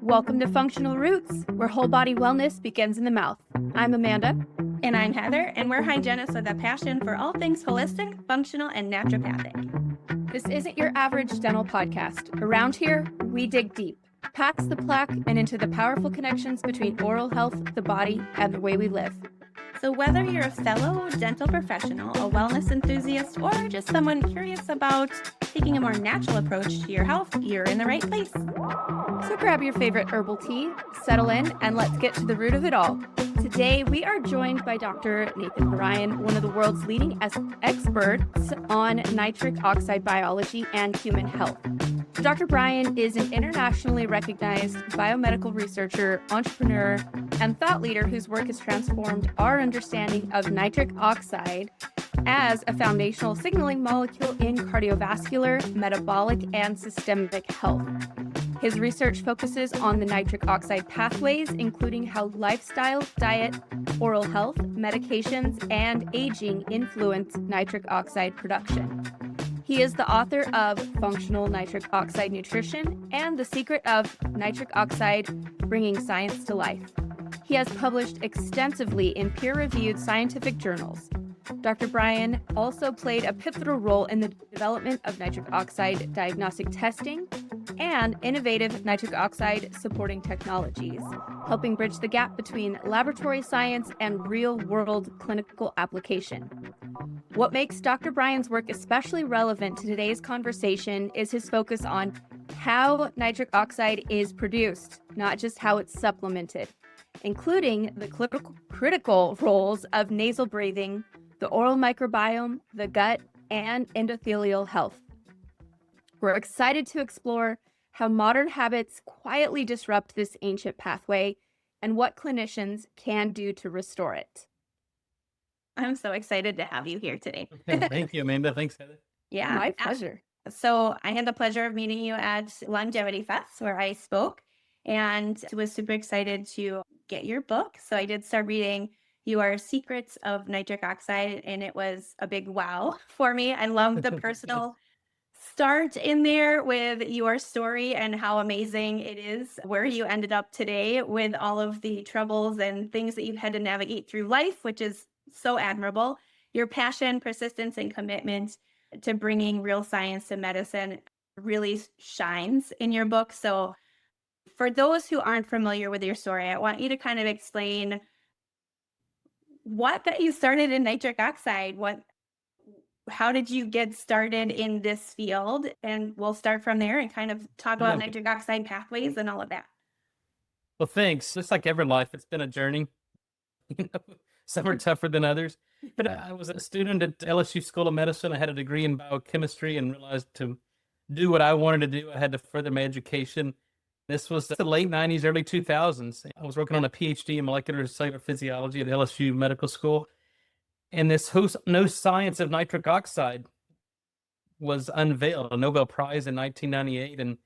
Welcome to Functional Roots, where whole body wellness begins in the mouth. I'm Amanda. And I'm Heather, and we're hygienists with a passion for all things holistic, functional, and naturopathic. This isn't your average dental podcast. Around here, we dig deep, past the plaque, and into the powerful connections between oral health, the body, and the way we live. So whether you're a fellow dental professional, a wellness enthusiast, or just someone curious about taking a more natural approach to your health, you're in the right place. So grab your favorite herbal tea, settle in, and let's get to the root of it all. Today, we are joined by Dr. Nathan Bryan, one of the world's leading experts on nitric oxide biology and human health. Dr. Bryan is an internationally recognized biomedical researcher, entrepreneur, and thought leader whose work has transformed our understanding of nitric oxide as a foundational signaling molecule in cardiovascular, metabolic, and systemic health. His research focuses on the nitric oxide pathways, including how lifestyle, diet, oral health, medications, and aging influence nitric oxide production. He is the author of Functional Nitric Oxide Nutrition and The Secret of Nitric Oxide, Bringing Science to Life. He has published extensively in peer-reviewed scientific journals. Dr. Bryan also played a pivotal role in the development of nitric oxide diagnostic testing and innovative nitric oxide supporting technologies, helping bridge the gap between laboratory science and real-world clinical application. What makes Dr. Bryan's work especially relevant to today's conversation is his focus on how nitric oxide is produced, not just how it's supplemented, including the critical roles of nasal breathing, the oral microbiome, the gut, and endothelial health. We're excited to explore how modern habits quietly disrupt this ancient pathway and what clinicians can do to restore it. I'm so excited to have you here today. Thank you, Amanda. Thanks, Heather. Yeah, My pleasure. So I had the pleasure of meeting you at Longevity Fest where I spoke and was super excited to get your book. So I did start reading Your Secrets of Nitric Oxide, and it was a big wow for me. I loved the personal start in there with your story and how amazing it is where you ended up today with all of the troubles and things that you've had to navigate through life, which is so admirable. Your passion, persistence, and commitment to bringing real science to medicine really shines in your book. So for those who aren't familiar with your story, I want you to kind of explain what got you started in nitric oxide. How did you get started in this field? And we'll start from there and kind of talk about nitric oxide pathways and all of that. Well, thanks. Just like every life, it's been a journey. Some are tougher than others. But I was a student at LSU School of Medicine. I had a degree in biochemistry and realized to do what I wanted to do, I had to further my education. This was the late 90s, early 2000s. I was working on a PhD in molecular cellular physiology at LSU Medical School. And this no science of nitric oxide was unveiled, a Nobel Prize in 1998. And,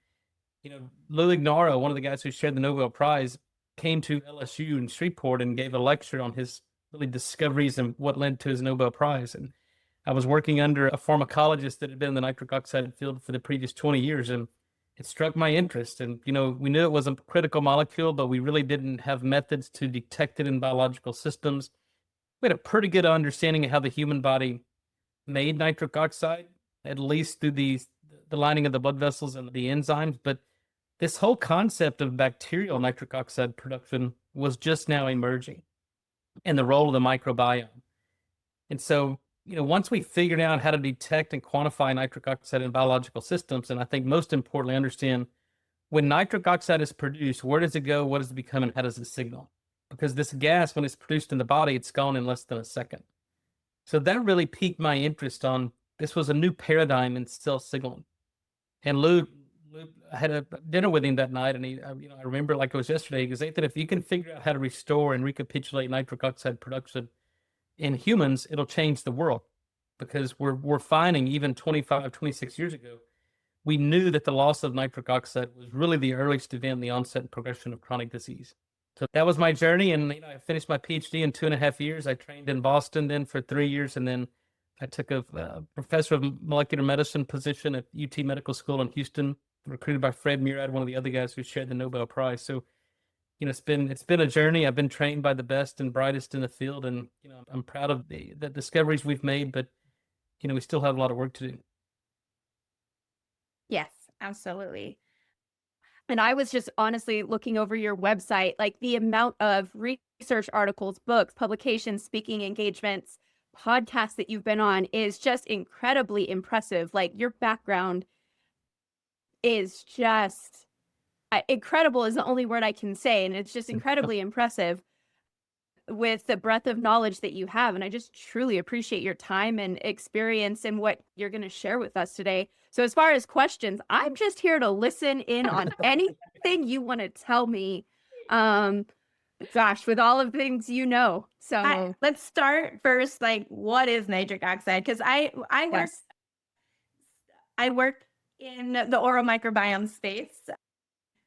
Lou Ignarro, one of the guys who shared the Nobel Prize, came to LSU in Shreveport and gave a lecture on his really discoveries and what led to his Nobel Prize. And I was working under a pharmacologist that had been in the nitric oxide field for the previous 20 years. And it struck my interest. And, we knew it was a critical molecule, but we really didn't have methods to detect it in biological systems. We had a pretty good understanding of how the human body made nitric oxide, at least through the lining of the blood vessels and the enzymes. But this whole concept of bacterial nitric oxide production was just now emerging, and the role of the microbiome. And so, once we figured out how to detect and quantify nitric oxide in biological systems, and I think most importantly, understand when nitric oxide is produced, where does it go, what does it become, and how does it signal? Because this gas, when it's produced in the body, it's gone in less than a second. So that really piqued my interest on, this was a new paradigm in cell signaling. And Lou, I had a dinner with him that night, and I remember like it was yesterday. He goes, Nathan, if you can figure out how to restore and recapitulate nitric oxide production in humans, it'll change the world. Because we're finding, even 25, 26 years ago, we knew that the loss of nitric oxide was really the earliest event in the onset and progression of chronic disease. So that was my journey, and I finished my PhD in 2.5 years. I trained in Boston then for 3 years, and then I took a professor of molecular medicine position at UT Medical School in Houston recruited by Fred Murad, one of the other guys who shared the Nobel Prize. So, it's been a journey. I've been trained by the best and brightest in the field, and I'm proud of the discoveries we've made, but we still have a lot of work to do. Yes, absolutely. And I was just honestly looking over your website, like the amount of research articles, books, publications, speaking engagements, podcasts that you've been on is just incredibly impressive. Like your background is just incredible is the only word I can say. And it's just incredibly impressive with the breadth of knowledge that you have. And I just truly appreciate your time and experience and what you're going to share with us today. So as far as questions, I'm just here to listen in on anything you want to tell me. Gosh, with all of the things So let's start first. Like, what is nitric oxide? Because I work in the oral microbiome space.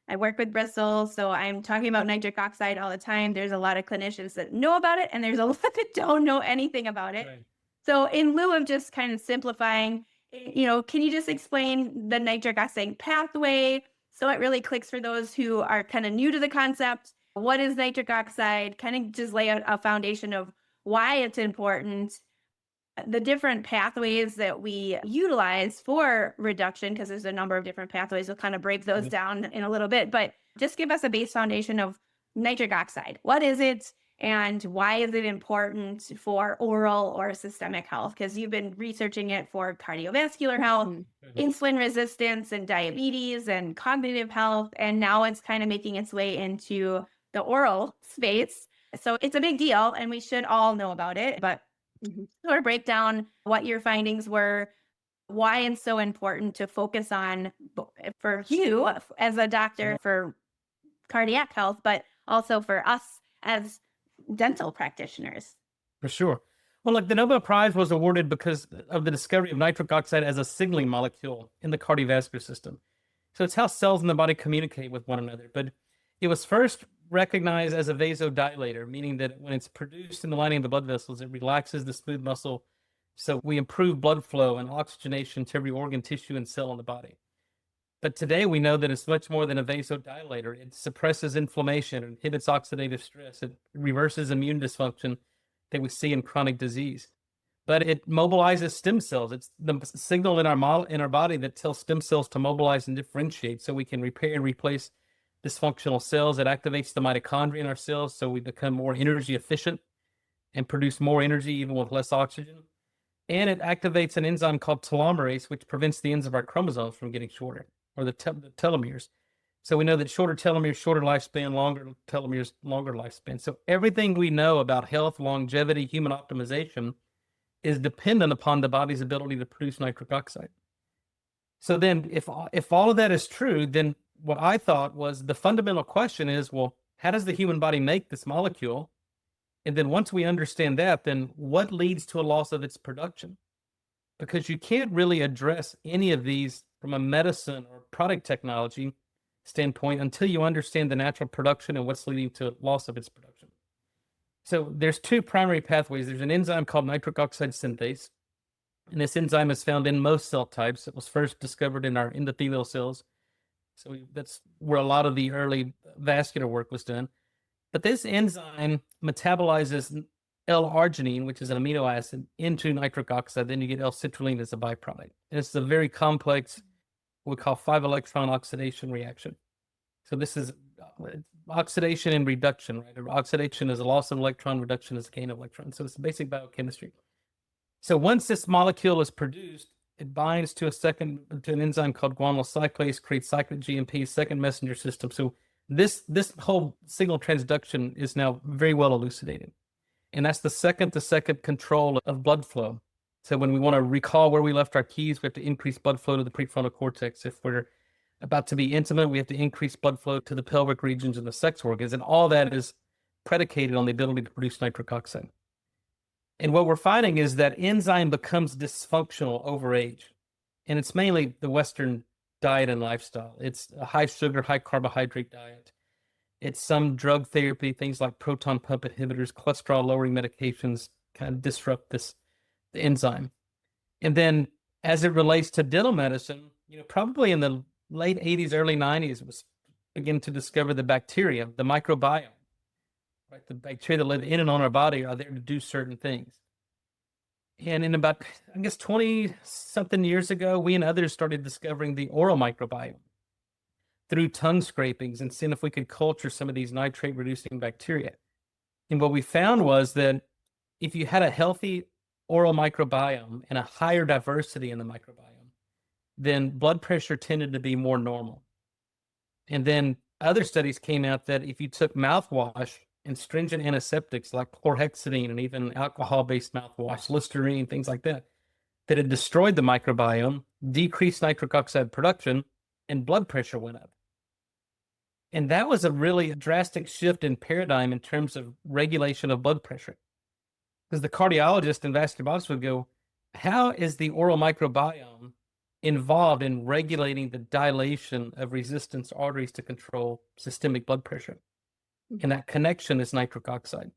I work with bristles, so I'm talking about nitric oxide all the time. There's a lot of clinicians that know about it, and there's a lot that don't know anything about it. Right. So in lieu of just kind of simplifying, can you just explain the nitric oxide pathway so it really clicks for those who are kind of new to the concept? What is nitric oxide? Kind of just lay out a foundation of why it's important, the different pathways that we utilize for reduction, because there's a number of different pathways. We'll kind of break those down in a little bit, but just give us a base foundation of nitric oxide. What is it and why is it important for oral or systemic health? Because you've been researching it for cardiovascular health, insulin resistance and diabetes and cognitive health, and now it's kind of making its way into the oral space. So it's a big deal and we should all know about it, but sort of break down what your findings were, why it's so important to focus on for you as a doctor for cardiac health, but also for us as dental practitioners. For sure. Well, look, the Nobel Prize was awarded because of the discovery of nitric oxide as a signaling molecule in the cardiovascular system. So it's how cells in the body communicate with one another. But it was first recognized as a vasodilator, meaning that when it's produced in the lining of the blood vessels, it relaxes the smooth muscle. So we improve blood flow and oxygenation to every organ, tissue, and cell in the body. But today we know that it's much more than a vasodilator. It suppresses inflammation, it inhibits oxidative stress, it reverses immune dysfunction that we see in chronic disease. But it mobilizes stem cells. It's the signal in our body that tells stem cells to mobilize and differentiate so we can repair and replace dysfunctional cells. It activates the mitochondria in our cells so we become more energy efficient and produce more energy even with less oxygen. And it activates an enzyme called telomerase, which prevents the ends of our chromosomes from getting shorter, or the telomeres. So we know that shorter telomeres, shorter lifespan, longer telomeres, longer lifespan. So everything we know about health, longevity, human optimization is dependent upon the body's ability to produce nitric oxide. So then if all of that is true, then what I thought was the fundamental question is, well, how does the human body make this molecule? And then once we understand that, then what leads to a loss of its production? Because you can't really address any of these from a medicine or product technology standpoint until you understand the natural production and what's leading to loss of its production. So there's two primary pathways. There's an enzyme called nitric oxide synthase. And this enzyme is found in most cell types. It was first discovered in our endothelial cells. So that's where a lot of the early vascular work was done. But this enzyme metabolizes L-arginine, which is an amino acid, into nitric oxide. Then you get L-citrulline as a byproduct. And it's a very complex, what we call 5-electron oxidation reaction. So this is oxidation and reduction, right? Oxidation is a loss of electron, reduction is a gain of electron. So it's basic biochemistry. So once this molecule is produced, it binds to an enzyme called guanylyl cyclase, creates cyclic GMP, second messenger system. So this whole signal transduction is now very well elucidated. And that's the second control of blood flow. So when we want to recall where we left our keys, we have to increase blood flow to the prefrontal cortex. If we're about to be intimate, we have to increase blood flow to the pelvic regions and the sex organs. And all that is predicated on the ability to produce nitric oxide. And what we're finding is that enzyme becomes dysfunctional over age. And it's mainly the Western diet and lifestyle. It's a high sugar, high carbohydrate diet. It's some drug therapy, things like proton pump inhibitors, cholesterol lowering medications kind of disrupt the enzyme. And then as it relates to dental medicine, probably in the late 80s, early 90s was begin to discover the bacteria, the microbiome, right? The bacteria that live in and on our body are there to do certain things. And in about, I guess, 20 something years ago, we and others started discovering the oral microbiome through tongue scrapings and seeing if we could culture some of these nitrate reducing bacteria. And what we found was that if you had a healthy oral microbiome and a higher diversity in the microbiome, then blood pressure tended to be more normal. And then other studies came out that if you took mouthwash and stringent antiseptics like chlorhexidine and even alcohol-based mouthwash, Listerine, things like that, that it destroyed the microbiome, decreased nitric oxide production, and blood pressure went up. And that was a really drastic shift in paradigm in terms of regulation of blood pressure. Because the cardiologist and vascularologist would go, how is the oral microbiome involved in regulating the dilation of resistance arteries to control systemic blood pressure? And that connection is nitric oxide.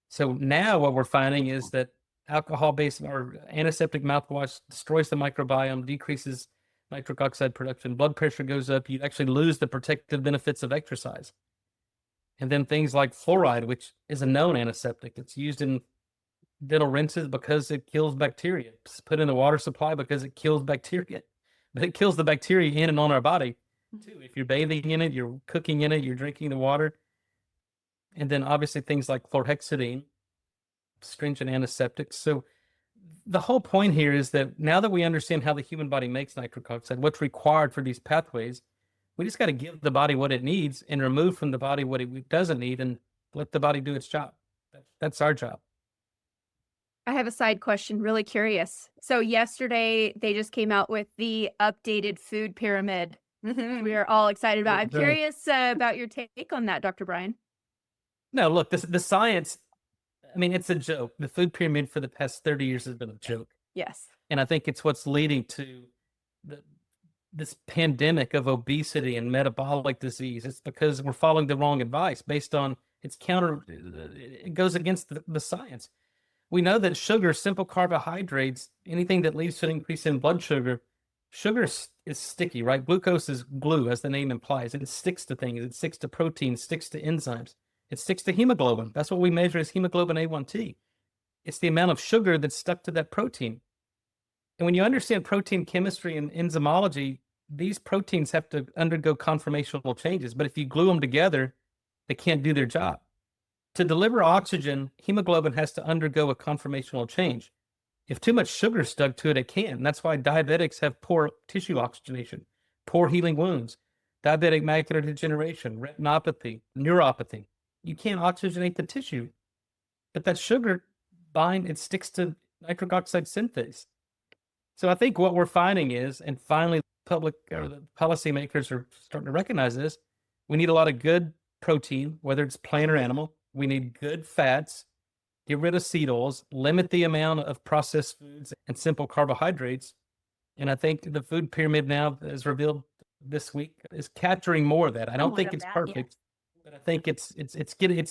So now what we're finding is that alcohol-based or antiseptic mouthwash destroys the microbiome, decreases nitric oxide production, blood pressure goes up, you actually lose the protective benefits of exercise. And then things like fluoride, which is a known antiseptic. It's used in dental rinses because it kills bacteria. It's put in the water supply because it kills bacteria. But it kills the bacteria in and on our body too. If you're bathing in it, you're cooking in it, you're drinking the water. And then obviously things like chlorhexidine, stringent antiseptics. So the whole point here is that now that we understand how the human body makes nitric oxide, what's required for these pathways, we just got to give the body what it needs and remove from the body what it doesn't need and let the body do its job. That's our job. I have a side question, really curious. So yesterday they just came out with the updated food pyramid. We are all excited about. I'm curious about your take on that, Dr. Bryan. No, look, the science, I mean, it's a joke. The food pyramid for the past 30 years has been a joke. Yes. And I think it's what's leading to this pandemic of obesity and metabolic disease. It's because we're following the wrong advice based on it goes against the science. We know that sugar, simple carbohydrates, anything that leads to an increase in blood sugar, sugar is sticky, right? Glucose is glue, as the name implies. It sticks to things. It sticks to proteins, sticks to enzymes. It sticks to hemoglobin. That's what we measure as hemoglobin A1T. It's the amount of sugar that's stuck to that protein. And when you understand protein chemistry and enzymology, these proteins have to undergo conformational changes. But if you glue them together, they can't do their job. To deliver oxygen, hemoglobin has to undergo a conformational change. If too much sugar is stuck to it, it can't. And that's why diabetics have poor tissue oxygenation, poor healing wounds, diabetic macular degeneration, retinopathy, neuropathy. You can't oxygenate the tissue. But that sugar it sticks to nitric oxide synthase. So I think what we're finding is, and finally public or the policymakers are starting to recognize this, we need a lot of good protein, whether it's plant or animal. We need good fats, get rid of seed oils, limit the amount of processed foods and simple carbohydrates. And I think the food pyramid now, as revealed this week, is capturing more of that. I don't think it's perfect, but I think it's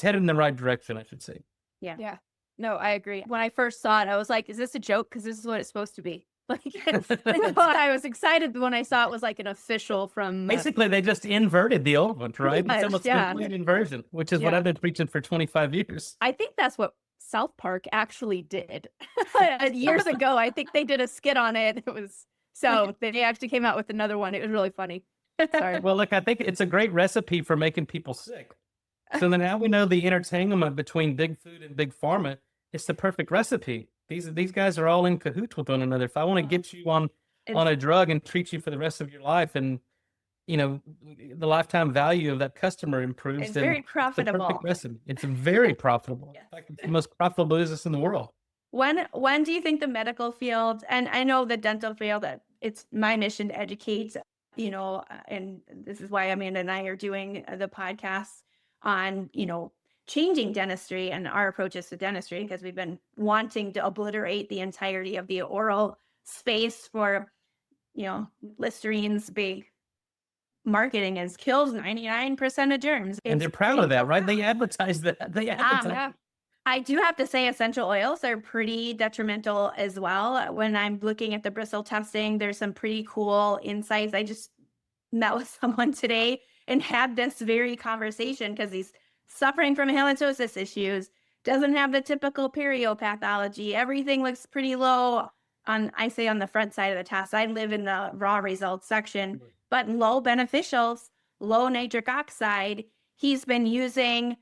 headed in the right direction, I should say. Yeah. No, I agree. When I first saw it, I was like, is this a joke? Because this is what it's supposed to be. Like, I was excited when I saw it was like an official from. Basically, they just inverted the old one, right? It's almost a complete inversion, which is what I've been preaching for 25 years. I think that's what South Park actually did years ago. I think they did a skit on it. They actually came out with another one. It was really funny. Sorry. Well, look, I think it's a great recipe for making people sick. So then now we know the intertanglement between big food and big pharma. It's the perfect recipe. These guys are all in cahoots with one another. If I want to get you on a drug and treat you for the rest of your life, and the lifetime value of that customer improves, it's very profitable. It's the perfect recipe. It's very profitable. Yes. In fact, it's the most profitable business in the world. When do you think the medical field, and I know the dental field, that it's my mission to educate, and this is why Amanda and I are doing the podcast on, changing dentistry and our approaches to dentistry, because we've been wanting to obliterate the entirety of the oral space for, Listerine's big marketing is kills 99% of germs. And they're proud of that, right? They advertise that. I do have to say essential oils are pretty detrimental as well. When I'm looking at the bristle testing, there's some pretty cool insights. met with someone today and had this very conversation because he's suffering from halitosis issues, doesn't have the typical periopathology. Everything looks pretty low on, I say, on the front side of the test. I live in the raw results section, but low beneficials, low nitric oxide. He's been using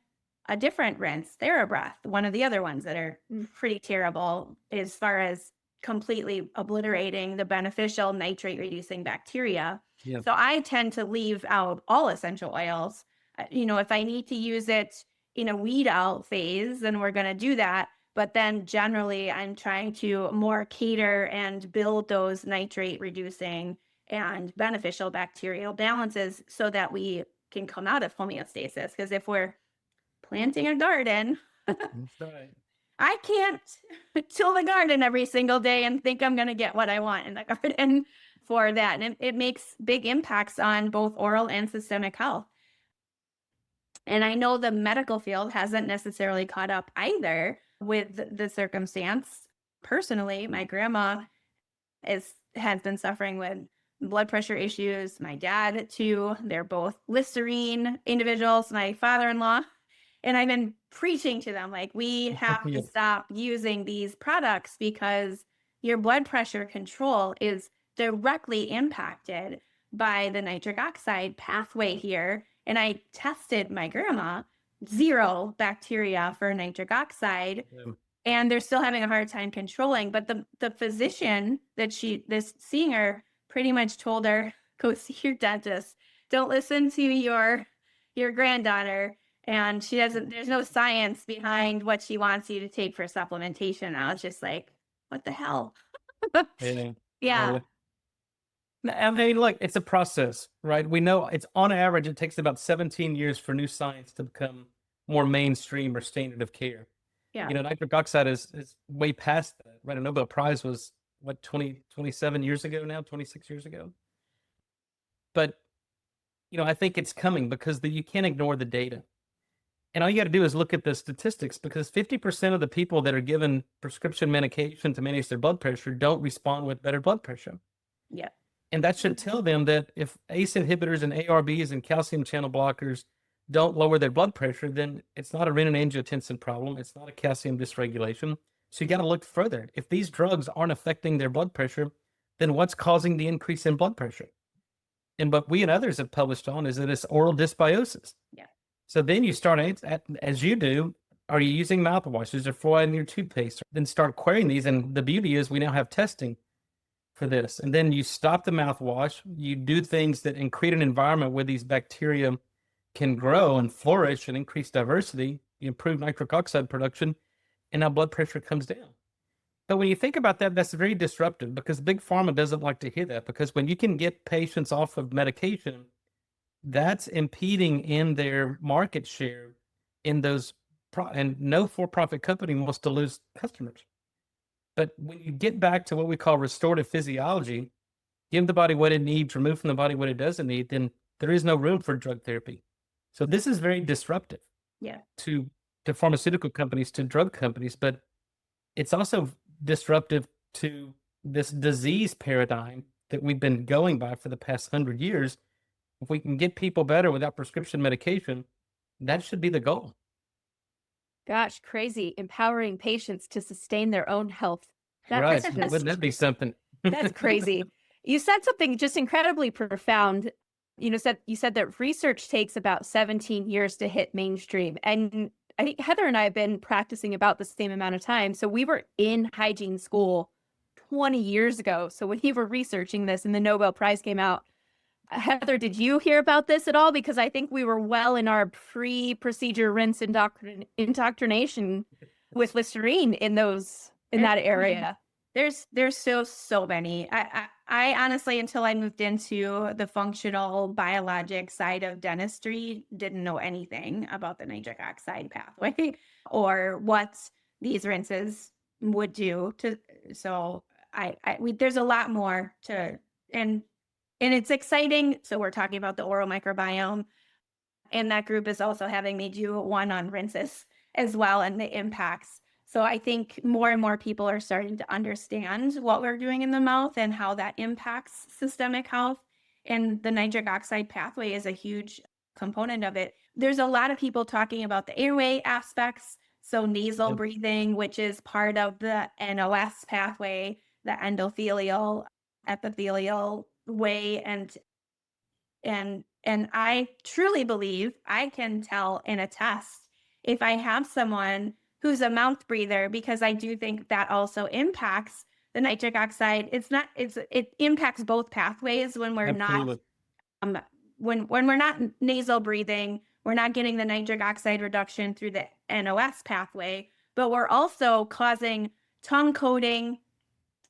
a different rinse, TheraBreath, one of the other ones that are pretty terrible as far as completely obliterating the beneficial nitrate reducing bacteria. Yeah. So I tend to leave out all essential oils. If I need to use it in a weed out phase, then we're going to do that. But then generally I'm trying to more cater and build those nitrate reducing and beneficial bacterial balances so that we can come out of homeostasis. Because if we're planting a garden, That's right. I can't till the garden every single day and think I'm going to get what I want in the garden for that. And it makes big impacts on both oral and systemic health. And I know the medical field hasn't necessarily caught up either with the circumstance. Personally, my grandma has been suffering with blood pressure issues. My dad, too. They're both Listerine individuals. My father-in-law. And I've been preaching to them, like, we have to stop using these products because your blood pressure control is directly impacted by the nitric oxide pathway here. And I tested my grandma, 0 bacteria for nitric oxide, and they're still having a hard time controlling. But the physician this seeing her pretty much told her, go see your dentist. Don't listen to your granddaughter. And there's no science behind what she wants you to take for supplementation. I was just like, what the hell? Yeah. I mean, look, it's a process, right? We know it's on average, it takes about 17 years for new science to become more mainstream or standard of care. Yeah. Nitric oxide is way past that, right? A Nobel Prize was, 27 years ago now, 26 years ago. But, I think it's coming because you can't ignore the data. And all you got to do is look at the statistics, because 50% of the people that are given prescription medication to manage their blood pressure don't respond with better blood pressure. Yeah. And that should tell them that if ACE inhibitors and ARBs and calcium channel blockers don't lower their blood pressure, then it's not a renin-angiotensin problem. It's not a calcium dysregulation. So you got to look further. If these drugs aren't affecting their blood pressure, then what's causing the increase in blood pressure? And what we and others have published on is that it's oral dysbiosis. Yeah. So then you start, as you do, are you using mouthwashes or fluoride in your toothpaste? Then start querying these. And the beauty is we now have testing for this. And then you stop the mouthwash. You do things that create an environment where these bacteria can grow and flourish and increase diversity. You improve nitric oxide production, and now blood pressure comes down. But when you think about that, that's very disruptive, because Big Pharma doesn't like to hear that, because when you can get patients off of medication, that's impeding in their market share in those, and no for-profit company wants to lose customers. But when you get back to what we call restorative physiology, give the body what it needs, remove from the body what it doesn't need, then there is no room for drug therapy. So this is very disruptive to pharmaceutical companies, to drug companies, but it's also disruptive to this disease paradigm that we've been going by for the past 100 years. If we can get people better without prescription medication, that should be the goal. Gosh, crazy. Empowering patients to sustain their own health. Right. Wouldn't that be something? That's crazy. You said something just incredibly profound. You said that research takes about 17 years to hit mainstream. And I think Heather and I have been practicing about the same amount of time. So we were in hygiene school 20 years ago. So when you were researching this and the Nobel Prize came out, Heather, did you hear about this at all? Because I think we were well in our pre-procedure rinse indoctrination with Listerine in that area. There's so many. I honestly, until I moved into the functional biologic side of dentistry, didn't know anything about the nitric oxide pathway or what these rinses would do to. So there's a lot more to, and it's exciting. So we're talking about the oral microbiome, and that group is also having me do one on rinses as well and the impacts. So I think more and more people are starting to understand what we're doing in the mouth and how that impacts systemic health. And the nitric oxide pathway is a huge component of it. There's a lot of people talking about the airway aspects. So nasal Yep. breathing, which is part of the NOS pathway, the endothelial epithelial way. And I truly believe I can tell in a test if I have someone who's a mouth breather, because I do think that also impacts the nitric oxide. It impacts both pathways when we're not Absolutely. when we're not nasal breathing, we're not getting the nitric oxide reduction through the NOS pathway, but we're also causing tongue coating,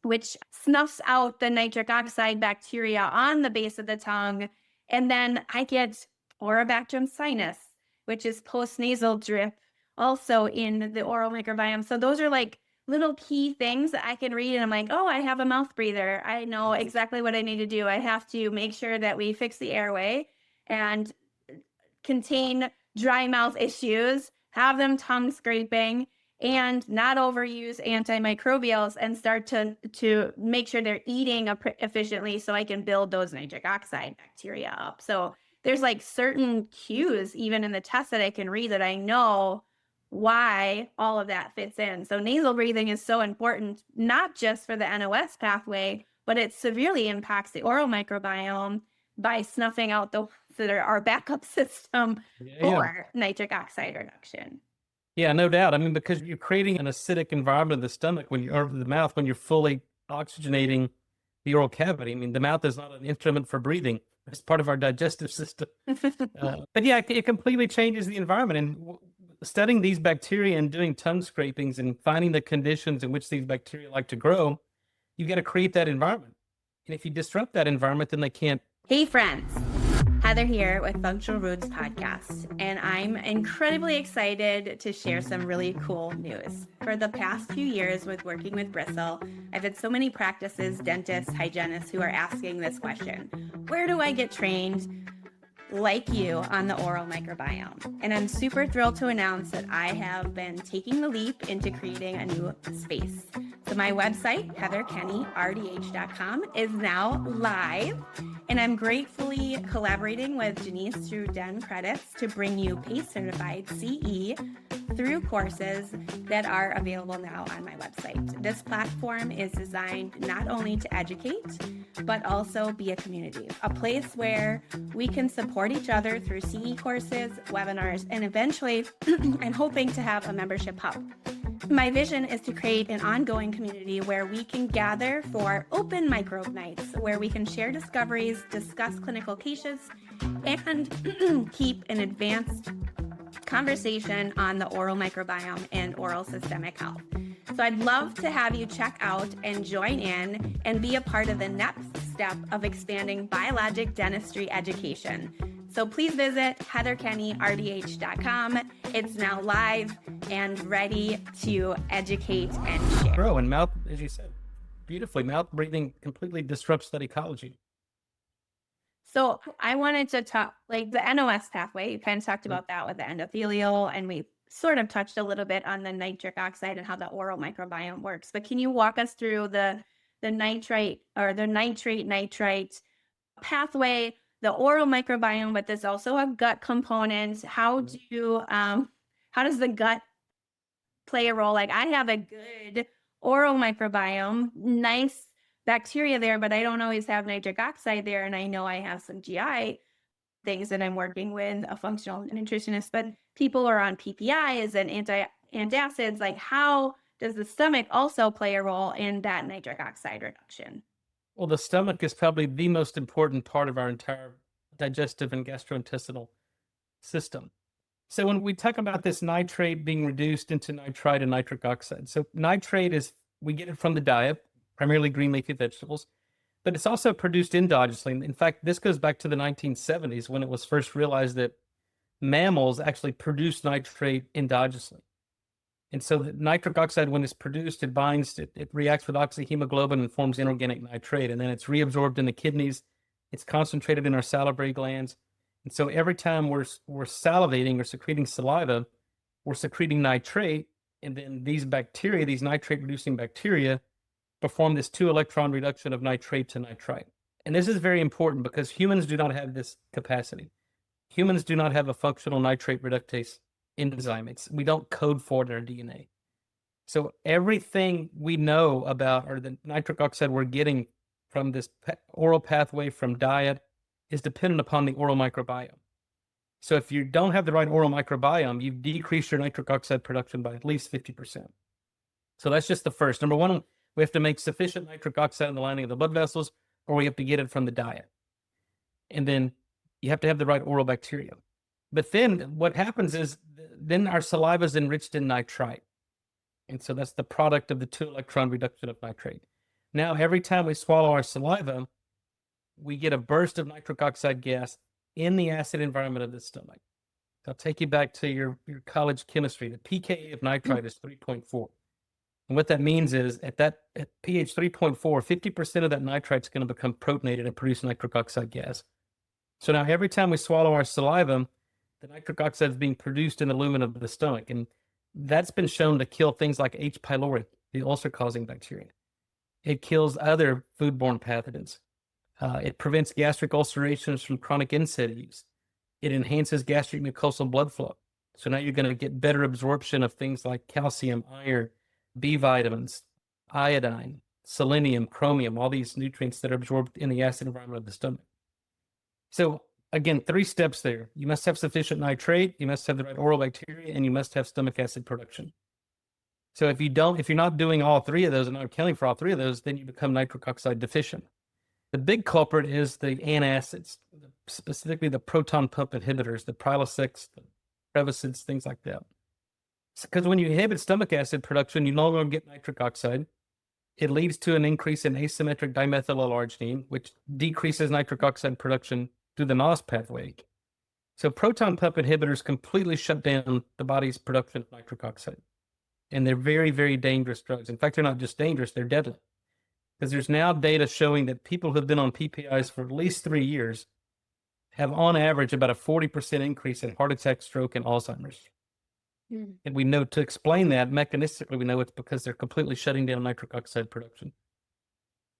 which snuffs out the nitric oxide bacteria on the base of the tongue. And then I get Orobacterium sinus, which is postnasal drip, also in the oral microbiome. So those are like little key things that I can read, and I'm like, oh, I have a mouth breather. I know exactly what I need to do. I have to make sure that we fix the airway and contain dry mouth issues, have them tongue scraping, and not overuse antimicrobials, and start to make sure they're eating efficiently so I can build those nitric oxide bacteria up. So there's like certain cues even in the test that I can read that I know why all of that fits in. So nasal breathing is so important, not just for the NOS pathway, but it severely impacts the oral microbiome by snuffing out the ones that are our backup system for nitric oxide reduction. Yeah, no doubt. I mean, because you're creating an acidic environment in the stomach or the mouth when you're fully oxygenating the oral cavity. I mean, the mouth is not an instrument for breathing. It's part of our digestive system. But yeah, it completely changes the environment. And studying these bacteria and doing tongue scrapings and finding the conditions in which these bacteria like to grow, you got to create that environment. And if you disrupt that environment, then they can't. Hey, friends. Heather here with Functional Roots Podcast, and I'm incredibly excited to share some really cool news. For the past few years with working with Bristle, I've had so many practices, dentists, hygienists who are asking this question: where do I get trained like you on the oral microbiome? And I'm super thrilled to announce that I have been taking the leap into creating a new space. So my website, heatherkenneyrdh.com, is now live, and I'm gratefully collaborating with Janice through Den Credits to bring you PACE certified CE through courses that are available now on my website. This platform is designed not only to educate, but also be a community, a place where we can support each other through CE courses, webinars, and eventually I'm hoping to have a membership hub. My vision is to create an ongoing community where we can gather for open microbe nights, where we can share discoveries, discuss clinical cases, and keep an advanced conversation on the oral microbiome and oral systemic health. So I'd love to have you check out and join in and be a part of the next step of expanding biologic dentistry education. So please visit heatherkenneyrdh.com. It's now live and ready to educate and share. Grow, and mouth, as you said, beautifully, mouth breathing completely disrupts that ecology. So I wanted to talk, like the NOS pathway, you kind of talked about that with the endothelial, and we sort of touched a little bit on the nitric oxide and how the oral microbiome works. But can you walk us through the nitrate or the nitrate pathway, the oral microbiome, but there's also a gut component? How does the gut play a role? Like, I have a good oral microbiome, nice bacteria there, but I don't always have nitric oxide there. And I know I have some GI things that I'm working with, a functional nutritionist, but people are on PPIs and antacids. Like, how does the stomach also play a role in that nitric oxide reduction? Well, the stomach is probably the most important part of our entire digestive and gastrointestinal system. So when we talk about this nitrate being reduced into nitrite and nitric oxide, so nitrate is, we get it from the diet, primarily green leafy vegetables, but it's also produced endogenously. In fact, this goes back to the 1970s when it was first realized that mammals actually produce nitrate endogenously. And so the nitric oxide, when it's produced, it binds, it reacts with oxyhemoglobin and forms inorganic nitrate, and then it's reabsorbed in the kidneys. It's concentrated in our salivary glands. And so every time we're salivating or secreting saliva, we're secreting nitrate, and then these bacteria, these nitrate-reducing bacteria, perform this 2-electron reduction of nitrate to nitrite. And this is very important because humans do not have this capacity. Humans do not have a functional nitrate reductase enzyme. We don't code for it in our DNA. So everything we know about, or the nitric oxide we're getting from this oral pathway from diet, is dependent upon the oral microbiome. So if you don't have the right oral microbiome, you've decreased your nitric oxide production by at least 50%. So that's just the first. Number one, we have to make sufficient nitric oxide in the lining of the blood vessels, or we have to get it from the diet. And then you have to have the right oral bacteria. But then what happens is then our saliva is enriched in nitrite. And so that's the product of the 2-electron reduction of nitrate. Now, every time we swallow our saliva, we get a burst of nitric oxide gas in the acid environment of the stomach. So I'll take you back to your college chemistry. The pKa of nitrite is 3.4. And what that means is at pH 3.4, 50% of that nitrite is going to become protonated and produce nitric oxide gas. So now every time we swallow our saliva, the nitric oxide is being produced in the lumen of the stomach. And that's been shown to kill things like H. pylori, the ulcer-causing bacteria. It kills other foodborne pathogens. It prevents gastric ulcerations from chronic NSAID use. It enhances gastric mucosal blood flow. So now you're going to get better absorption of things like calcium, iron, B vitamins, iodine, selenium, chromium, all these nutrients that are absorbed in the acid environment of the stomach. So again, 3 steps there. You must have sufficient nitrate, you must have the right oral bacteria, and you must have stomach acid production. So if you're not doing all 3 of those and not accounting for all 3 of those, then you become nitric oxide deficient. The big culprit is the antacids, specifically the proton pump inhibitors, the Prilosec, the Prevacid, things like that. Because when you inhibit stomach acid production, you no longer get nitric oxide. It leads to an increase in asymmetric dimethylarginine, which decreases nitric oxide production through the NOS pathway. So proton pump inhibitors completely shut down the body's production of nitric oxide. And they're very, very dangerous drugs. In fact, they're not just dangerous, they're deadly. Because there's now data showing that people who have been on PPIs for at least 3 years have on average about a 40% increase in heart attack, stroke, and Alzheimer's. And we know to explain that mechanistically, we know it's because they're completely shutting down nitric oxide production.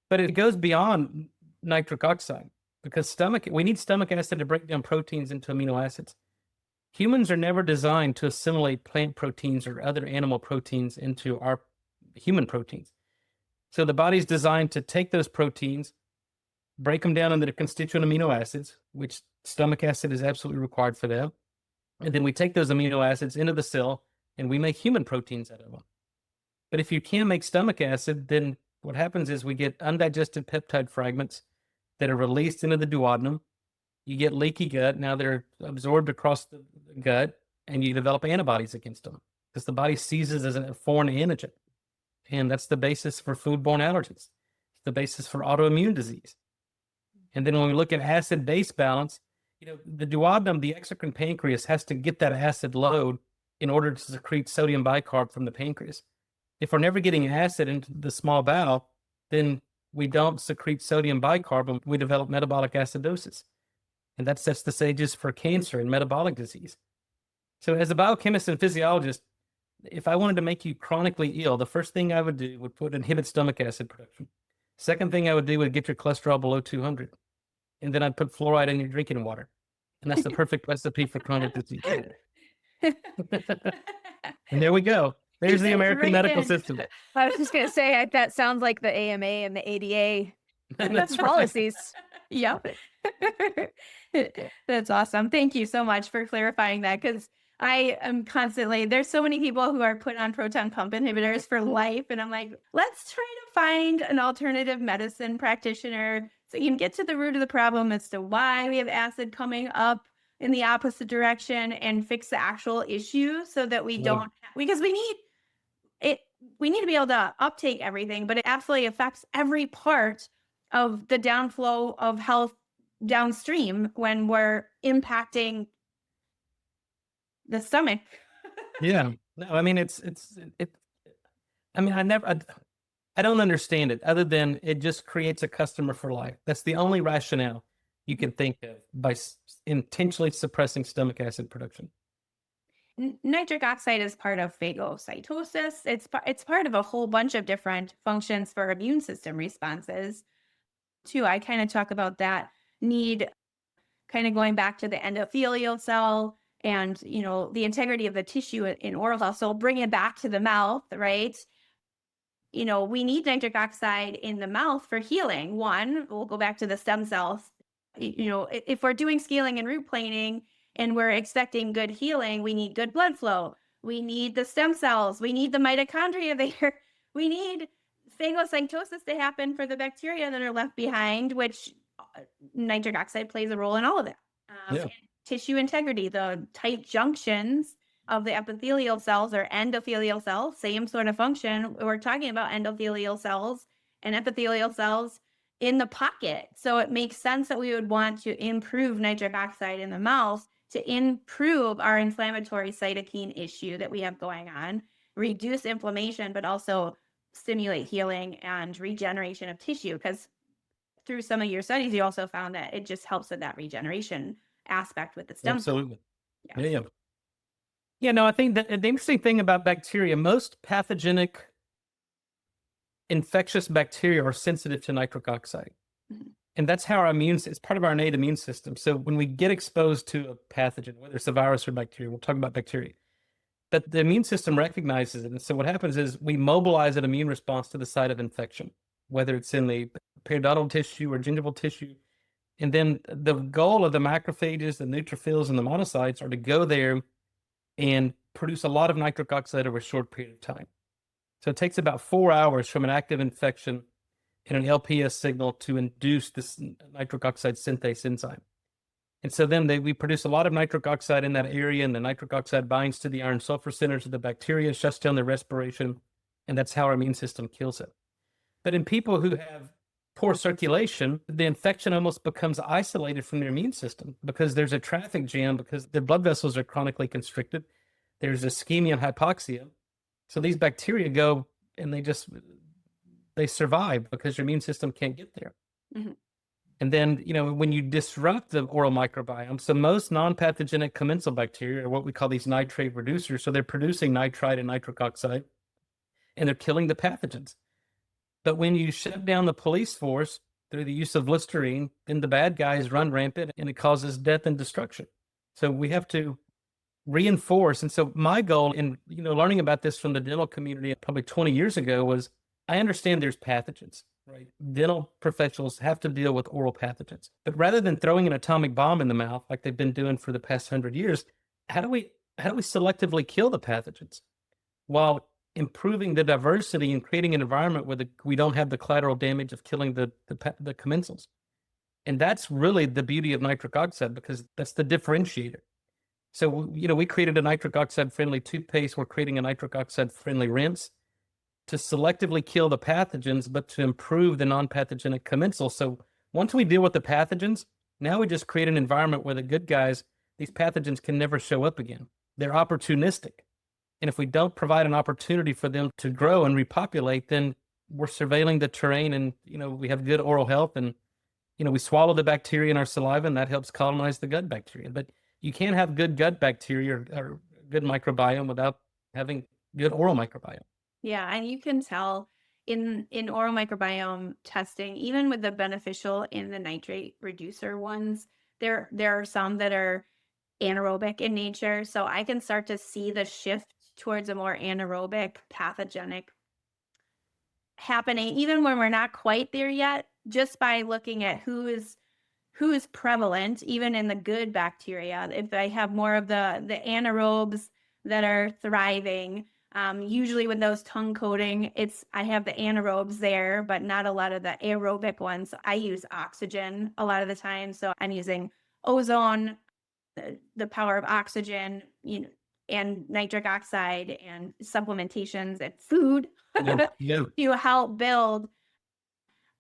But it goes beyond nitric oxide because we need stomach acid to break down proteins into amino acids. Humans are never designed to assimilate plant proteins or other animal proteins into our human proteins. So the body's designed to take those proteins, break them down into the constituent amino acids, which stomach acid is absolutely required for that. And then we take those amino acids into the cell and we make human proteins out of them. But if you can't make stomach acid, then what happens is we get undigested peptide fragments that are released into the duodenum. You get leaky gut. Now they're absorbed across the gut and you develop antibodies against them because the body sees it as a foreign antigen. And that's the basis for foodborne allergies. It's the basis for autoimmune disease. And then when we look at acid-base balance, the duodenum, the exocrine pancreas, has to get that acid load in order to secrete sodium bicarb from the pancreas. If we're never getting acid into the small bowel, then we don't secrete sodium bicarb and we develop metabolic acidosis. And that sets the stages for cancer and metabolic disease. So as a biochemist and physiologist, if I wanted to make you chronically ill, the first thing I would do would inhibit stomach acid production. Second thing I would do would get your cholesterol below 200. And then I'd put fluoride in your drinking water. And that's the perfect recipe for chronic disease. And there we go. There's the American medical system. I was just going to say, that sounds like the AMA and the ADA That's policies. Yep. That's awesome. Thank you so much for clarifying that because I am there's so many people who are put on proton pump inhibitors for life. And I'm like, let's try to find an alternative medicine practitioner so you can get to the root of the problem as to why we have acid coming up in the opposite direction and fix the actual issue so that we don't, because we need to be able to uptake everything, but it absolutely affects every part of the downflow of health downstream when we're impacting the stomach. Yeah. No, I mean, I don't understand it other than it just creates a customer for life. That's the only rationale you can think of by intentionally suppressing stomach acid production. Nitric oxide is part of phagocytosis. It's part of a whole bunch of different functions for immune system responses. too. I kind of talk about that need, kind of going back to the endothelial cell and, the integrity of the tissue in oral health. So bring it back to the mouth, right? We need nitric oxide in the mouth for healing. One, we'll go back to the stem cells. If we're doing scaling and root planing and we're expecting good healing, we need good blood flow. We need the stem cells. We need the mitochondria there. We need phagocytosis to happen for the bacteria that are left behind, which nitric oxide plays a role in all of that. And tissue integrity, the tight junctions of the epithelial cells or endothelial cells, same sort of function. We're talking about endothelial cells and epithelial cells in the pocket. So it makes sense that we would want to improve nitric oxide in the mouth to improve our inflammatory cytokine issue that we have going on, reduce inflammation, but also stimulate healing and regeneration of tissue. Because through some of your studies, you also found that it just helps with that regeneration aspect with the stem cells. Absolutely. Yeah. Yeah, no, I think that the interesting thing about bacteria, most pathogenic infectious bacteria are sensitive to nitric oxide. Mhm. And that's how it's part of our innate immune system. So when we get exposed to a pathogen, whether it's a virus or bacteria, we'll talk about bacteria, but the immune system recognizes it. And so what happens is we mobilize an immune response to the site of infection, whether it's in the periodontal tissue or gingival tissue. And then the goal of the macrophages, the neutrophils, and the monocytes are to go there and produce a lot of nitric oxide over a short period of time. So it takes about 4 hours from an active infection and an LPS signal to induce this nitric oxide synthase enzyme. And so then we produce a lot of nitric oxide in that area, and the nitric oxide binds to the iron sulfur centers of the bacteria, shuts down their respiration, and that's how our immune system kills it. But in people who have poor circulation, the infection almost becomes isolated from their immune system because there's a traffic jam, because their blood vessels are chronically constricted. There's ischemia and hypoxia. So these bacteria go and they survive because your immune system can't get there. Mm-hmm. And then, when you disrupt the oral microbiome, so most non-pathogenic commensal bacteria are what we call these nitrate reducers. So they're producing nitrite and nitric oxide, and they're killing the pathogens. But when you shut down the police force through the use of Listerine, then the bad guys run rampant and it causes death and destruction. So we have to reinforce. And so my goal in, learning about this from the dental community probably 20 years ago was, I understand there's pathogens, right? Dental professionals have to deal with oral pathogens. But rather than throwing an atomic bomb in the mouth like they've been doing for the past 100 years, how do we selectively kill the pathogens while improving the diversity and creating an environment where we don't have the collateral damage of killing the commensals? And that's really the beauty of nitric oxide, because that's the differentiator. So, we created a nitric oxide friendly toothpaste. We're creating a nitric oxide friendly rinse to selectively kill the pathogens, but to improve the non-pathogenic commensal. So once we deal with the pathogens, now we just create an environment where the good guys, these pathogens can never show up again. They're opportunistic. And if we don't provide an opportunity for them to grow and repopulate, then we're surveilling the terrain, and, we have good oral health, and, we swallow the bacteria in our saliva, and that helps colonize the gut bacteria. But you can't have good gut bacteria or good microbiome without having good oral microbiome. Yeah, and you can tell in oral microbiome testing, even with the beneficial in the nitrate reducer ones, there are some that are anaerobic in nature. So I can start to see the shift towards a more anaerobic pathogenic happening, even when we're not quite there yet, just by looking at who is prevalent, even in the good bacteria. If I have more of the anaerobes that are thriving, usually with those tongue coating, I have the anaerobes there, but not a lot of the aerobic ones. I use oxygen a lot of the time. So I'm using ozone, the power of oxygen, and nitric oxide and supplementations and food to help build.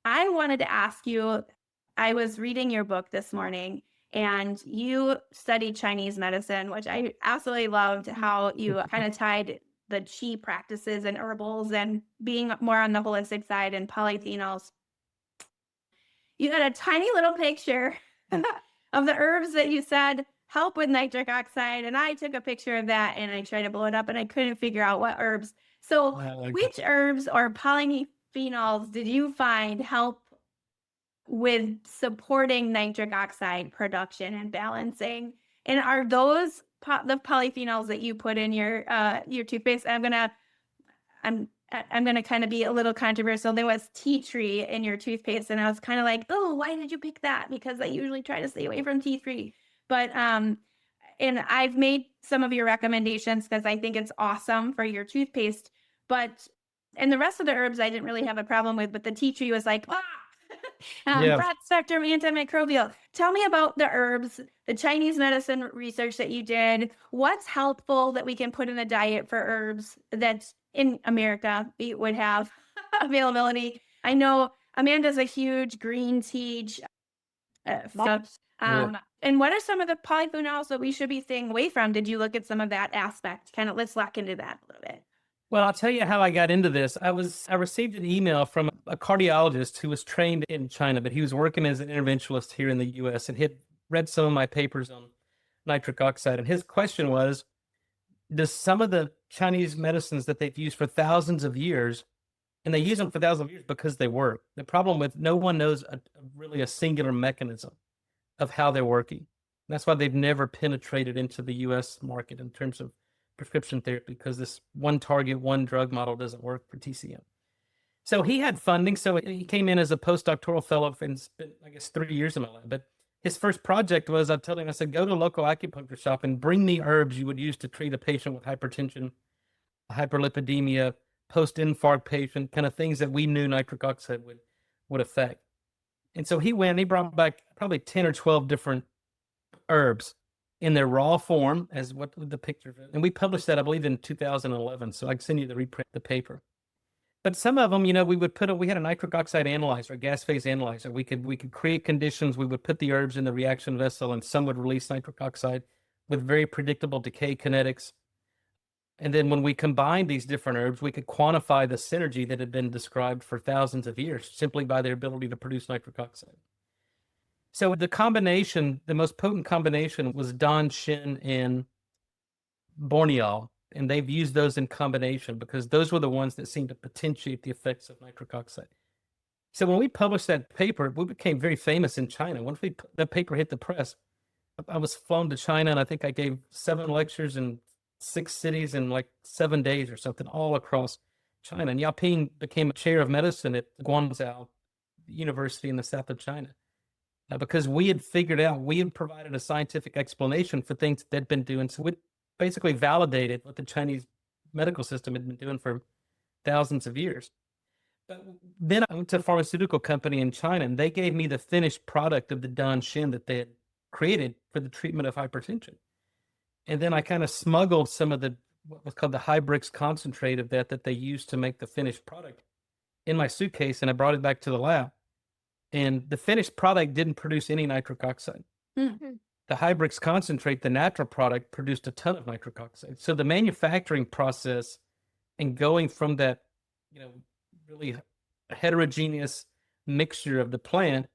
I wanted to ask you, I was reading your book this morning, and you studied Chinese medicine, which I absolutely loved, how you kind of tied the qi practices and herbals and being more on the holistic side and polyphenols. You had a tiny little picture of the herbs that you said help with nitric oxide, and I took a picture of that and I tried to blow it up and I couldn't figure out what herbs. So which herbs or polyphenols did you find help with supporting nitric oxide production and balancing. And are those the polyphenols that you put in your toothpaste? I'm gonna kind of be a little controversial. There was tea tree in your toothpaste, and I was kind of like, oh, why did you pick that? Because I usually try to stay away from tea tree. But and I've made some of your recommendations because I think it's awesome for your toothpaste. But and the rest of the herbs I didn't really have a problem with, but the tea tree was like, broad spectrum antimicrobial. Tell me about the herbs, the Chinese medicine research that you did. What's helpful that we can put in the diet for herbs that in America we would have availability? I know Amanda's a huge green tea and what are some of the polyphenols that we should be staying away from? Did you look at some of that aspect? Let's lock into that a little bit. Well, I'll tell you how I got into this. I received an email from a cardiologist who was trained in China, but he was working as an interventionalist here in the US, and he had read some of my papers on nitric oxide. And his question was, does some of the Chinese medicines that they've used for thousands of years, and they use them for thousands of years because they work. The problem with no one knows really a singular mechanism of how they're working. That's why they've never penetrated into the US market in terms of prescription therapy, because this one target, one drug model doesn't work for TCM. So he had funding. So he came in as a postdoctoral fellow and spent, I guess, 3 years in my lab. But his first project was, I told him, I said, go to a local acupuncture shop and bring me herbs you would use to treat a patient with hypertension, hyperlipidemia, post-infarct patient, kind of things that we knew nitric oxide would affect. And so he brought back probably 10 or 12 different herbs in their raw form, as what the picture, and we published that, I believe, in 2011. So I can send you the reprint, the paper. But some of them, we had a nitric oxide analyzer, a gas phase analyzer. We could create conditions. We would put the herbs in the reaction vessel, and some would release nitric oxide with very predictable decay kinetics. And then when we combined these different herbs, we could quantify the synergy that had been described for thousands of years simply by their ability to produce nitric oxide. So the combination, the most potent combination, was Danshin and Borneol, and they've used those in combination because those were the ones that seemed to potentiate the effects of nitric oxide. So when we published that paper, we became very famous in China. Once that paper hit the press, I was flown to China, and I think I gave 7 lectures in 6 cities in like 7 days or something, all across China. And Yao Ping became a chair of medicine at Guangzhou University in the south of China. Because we had provided a scientific explanation for things they'd been doing. So we basically validated what the Chinese medical system had been doing for thousands of years. But then I went to a pharmaceutical company in China, and they gave me the finished product of the Danshin that they had created for the treatment of hypertension. And then I kind of smuggled some of what was called the Hybrix concentrate of that they used to make the finished product in my suitcase, and I brought it back to the lab. And the finished product didn't produce any nitric oxide. Mm-hmm. The Hybrix concentrate, the natural product, produced a ton of nitric oxide. So the manufacturing process and going from that, really heterogeneous mixture of the plant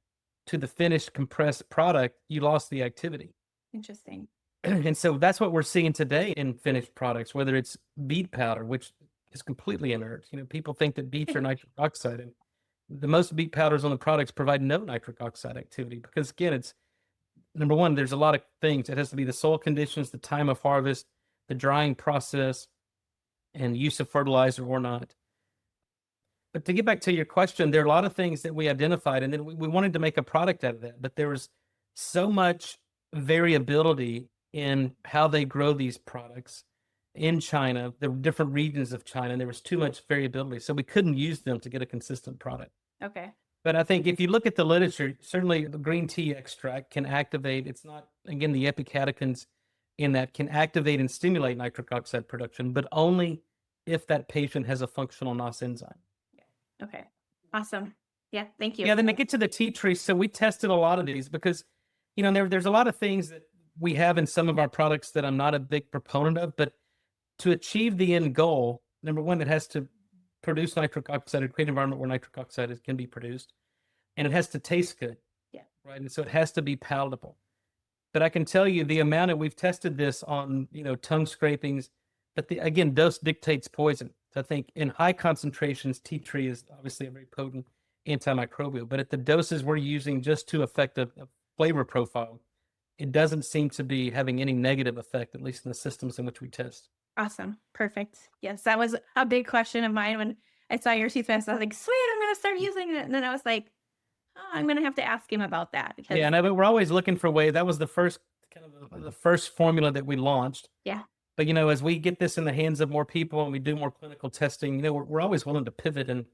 to the finished compressed product, you lost the activity. Interesting. And so that's what we're seeing today in finished products, whether it's beet powder, which is completely inert. People think that beets are nitric oxide, and the most beet powders on the products provide no nitric oxide activity because, again, it's number one, there's a lot of things. It has to be the soil conditions, the time of harvest, the drying process, and use of fertilizer or not. But to get back to your question, there are a lot of things that we identified, and then we wanted to make a product out of that. But there was so much variability in how they grow these products in China, the different regions of China, and there was too much variability. So we couldn't use them to get a consistent product. Okay. But I think if you look at the literature, certainly the green tea extract can activate. It's not, again, the epicatechins in that can activate and stimulate nitric oxide production, but only if that patient has a functional NOS enzyme. Okay. Awesome. Yeah. Thank you. Yeah. Then I get to the tea tree. So we tested a lot of these because, there's a lot of things that we have in some of our products that I'm not a big proponent of, but to achieve the end goal, number one, it has to produce nitric oxide, create an environment where nitric oxide can be produced, and it has to taste good. Yeah. Right. And so it has to be palatable. But I can tell you the amount that we've tested this on, tongue scrapings, but again, dose dictates poison. So I think in high concentrations, tea tree is obviously a very potent antimicrobial. But at the doses we're using just to affect a flavor profile, it doesn't seem to be having any negative effect, at least in the systems in which we test. Awesome. Perfect. Yes, that was a big question of mine when I saw your toothpaste. I was like, sweet, I'm going to start using it. And then I was like, oh, I'm going to have to ask him about that. Because Yeah, but we're always looking for ways. That was the first kind of the first formula that we launched. Yeah. But, as we get this in the hands of more people and we do more clinical testing, we're always willing to pivot and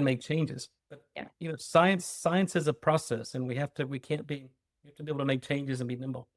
make changes. But, science is a process, and we have to be able to make changes and be nimble.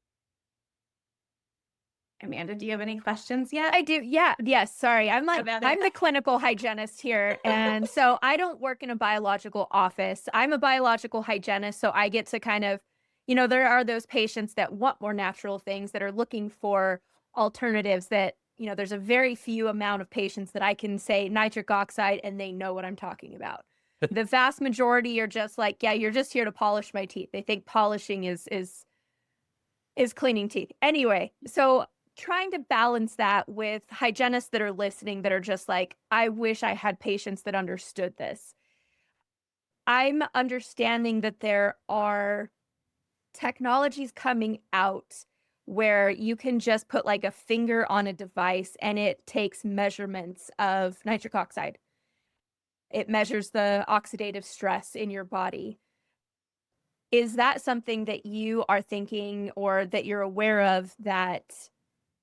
Amanda, do you have any questions yet? I do. Yeah. Yes. Sorry. I'm the clinical hygienist here. And so I don't work in a biological office. I'm a biological hygienist. So I get to kind of, there are those patients that want more natural things, that are looking for alternatives, that, there's a very few amount of patients that I can say nitric oxide and they know what I'm talking about. The vast majority are just like, yeah, you're just here to polish my teeth. They think polishing is cleaning teeth. Anyway, so trying to balance that with hygienists that are listening that are just like, I wish I had patients that understood this. I'm understanding that there are technologies coming out where you can just put like a finger on a device and it takes measurements of nitric oxide. It measures the oxidative stress in your body. Is that something that you are thinking or that you're aware of, that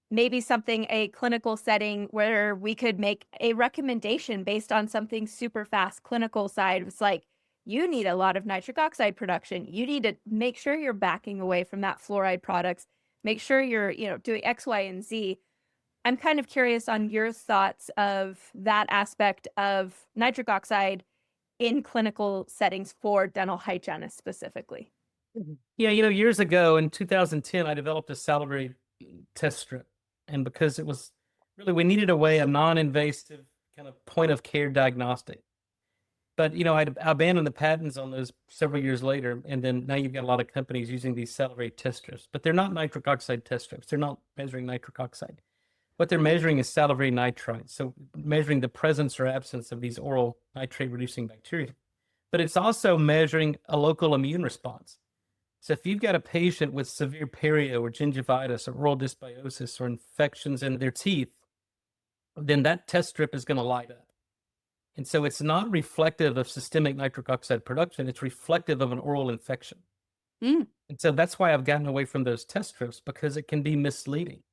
maybe a clinical setting where we could make a recommendation based on something super fast clinical side? It's like, you need a lot of nitric oxide production. You need to make sure you're backing away from that fluoride products. Make sure you're, doing X, Y, and Z. I'm kind of curious on your thoughts of that aspect of nitric oxide in clinical settings for dental hygienists specifically. Yeah, years ago in 2010, I developed a salivary test strip. And because it was really, we needed a non-invasive kind of point of care diagnostic. But, I abandoned the patents on those several years later. And then now you've got a lot of companies using these salivary test strips, but they're not nitric oxide test strips. They're not measuring nitric oxide. What they're measuring is salivary nitrite. So measuring the presence or absence of these oral nitrate reducing bacteria. But it's also measuring a local immune response. So if you've got a patient with severe perio or gingivitis or oral dysbiosis or infections in their teeth, then that test strip is going to light up. And so it's not reflective of systemic nitric oxide production. It's reflective of an oral infection. And so that's why I've gotten away from those test strips, because it can be misleading.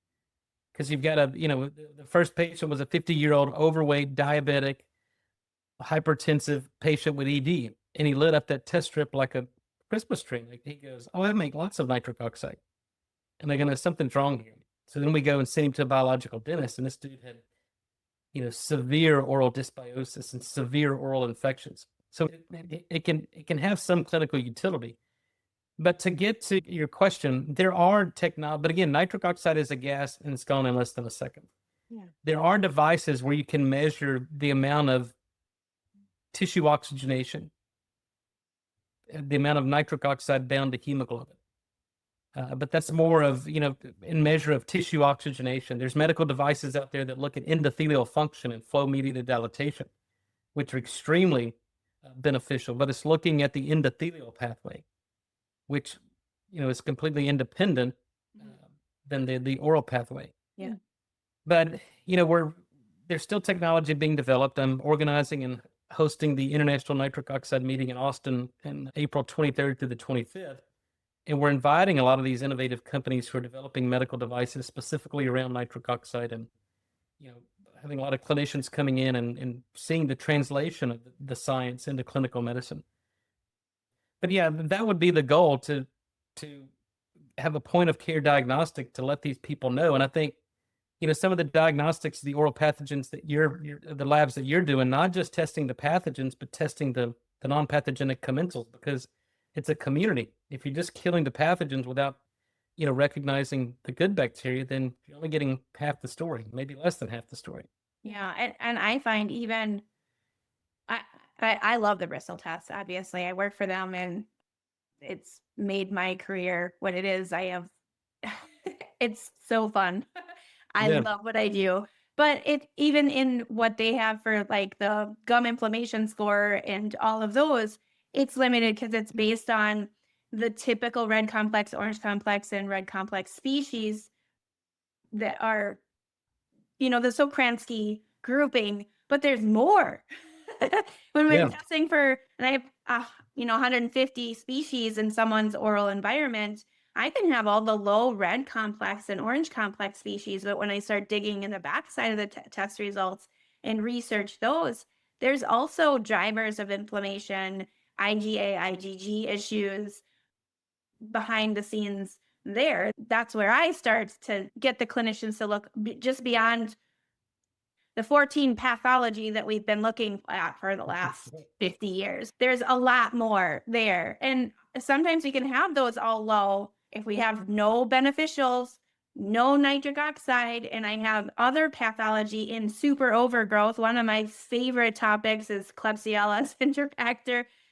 Because you've got the first patient was a 50-year-old overweight, diabetic, hypertensive patient with ED. And he lit up that test strip like a Christmas tree. Like, he goes, oh, I make lots of nitric oxide. And they're going to, something's wrong here. So then we go and send him to a biological dentist, and this dude had, severe oral dysbiosis and severe oral infections. So it can have some clinical utility. But to get to your question, there are but again, nitric oxide is a gas and it's gone in less than a second. Yeah. There are devices where you can measure the amount of tissue oxygenation, the amount of nitric oxide bound to hemoglobin. But that's more of, in measure of tissue oxygenation. There's medical devices out there that look at endothelial function and flow-mediated dilatation, which are extremely beneficial, but it's looking at the endothelial pathway, which, is completely independent than the oral pathway. Yeah. But, there's still technology being developed. I'm organizing and hosting the International Nitric Oxide meeting in Austin in April 23rd through the 25th. And we're inviting a lot of these innovative companies who are developing medical devices specifically around nitric oxide, and, having a lot of clinicians coming in and seeing the translation of the science into clinical medicine. But yeah, that would be the goal, to have a point of care diagnostic to let these people know. And I think, some of the diagnostics, the oral pathogens that the labs that you're doing, not just testing the pathogens, but testing the non-pathogenic commensals, because it's a community. If you're just killing the pathogens without, recognizing the good bacteria, then you're only getting half the story, maybe less than half the story. Yeah. And I find even, I love the Bristol test. Obviously, I work for them and it's made my career what it is. It's so fun. I love what I do. But even in what they have for like the gum inflammation score and all of those, it's limited because it's based on the typical red complex, orange complex, and red complex species that are, the Sokransky grouping, but there's more. When we're testing for, and I have, 150 species in someone's oral environment, I can have all the low red complex and orange complex species, but when I start digging in the backside of the test results and research those, there's also drivers of inflammation, IgA, IgG issues behind the scenes there. That's where I start to get the clinicians to look just beyond the 14 pathology that we've been looking at for the last 50 years. There's a lot more there. And sometimes we can have those all low if we have no beneficials, no nitric oxide, and I have other pathology in super overgrowth. One of my favorite topics is Klebsiella sphincter.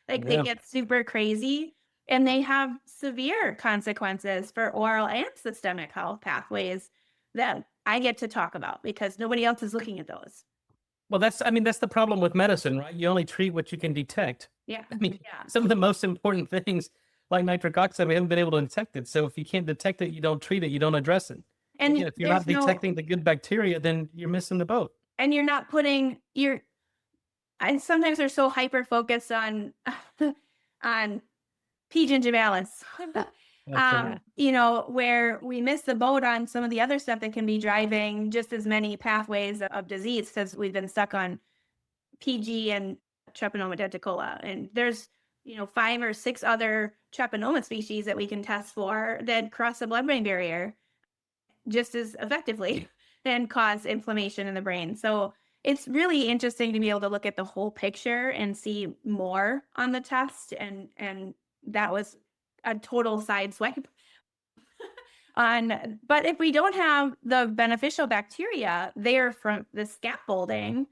Like they get super crazy and they have severe consequences for oral and systemic health pathways that I get to talk about because nobody else is looking at those. Well, that's the problem with medicine, right? You only treat what you can detect. Yeah. Some of the most important things like nitric oxide, we haven't been able to detect it. So if you can't detect it, you don't treat it, you don't address it. And if you're not detecting the good bacteria, then you're missing the boat. And you're not putting and sometimes they're so hyper focused on P. gingivalis, where we miss the boat on some of the other stuff that can be driving just as many pathways of disease because we've been stuck on PG and Treponema denticola. And there's, 5 or 6 other Treponema species that we can test for that cross the blood-brain barrier just as effectively and cause inflammation in the brain. So it's really interesting to be able to look at the whole picture and see more on the test. And that was a total sideswipe. But if we don't have the beneficial bacteria there from the scaffolding,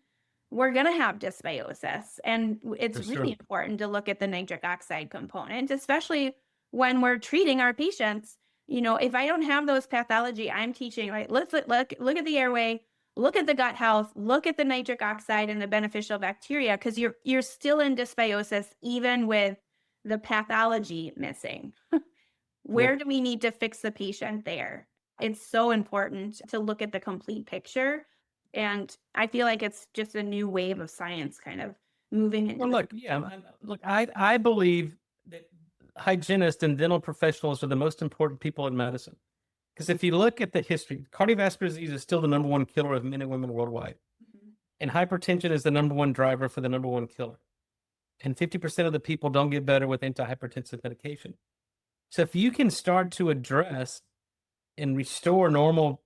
we're going to have dysbiosis. And it's really important to look at the nitric oxide component, especially when we're treating our patients. If I don't have those pathology, I'm teaching, right? Let's look at the airway, look at the gut health, look at the nitric oxide and the beneficial bacteria, because you're still in dysbiosis even with the pathology missing. Where do we need to fix the patient there? It's so important to look at the complete picture. And I feel like it's just a new wave of science kind of moving into. Well, I believe that hygienists and dental professionals are the most important people in medicine. Because if you look at the history, cardiovascular disease is still the #1 killer of men and women worldwide. Mm-hmm. And hypertension is the #1 driver for the #1 killer. And 50% of the people don't get better with antihypertensive medication. So if you can start to address and restore normal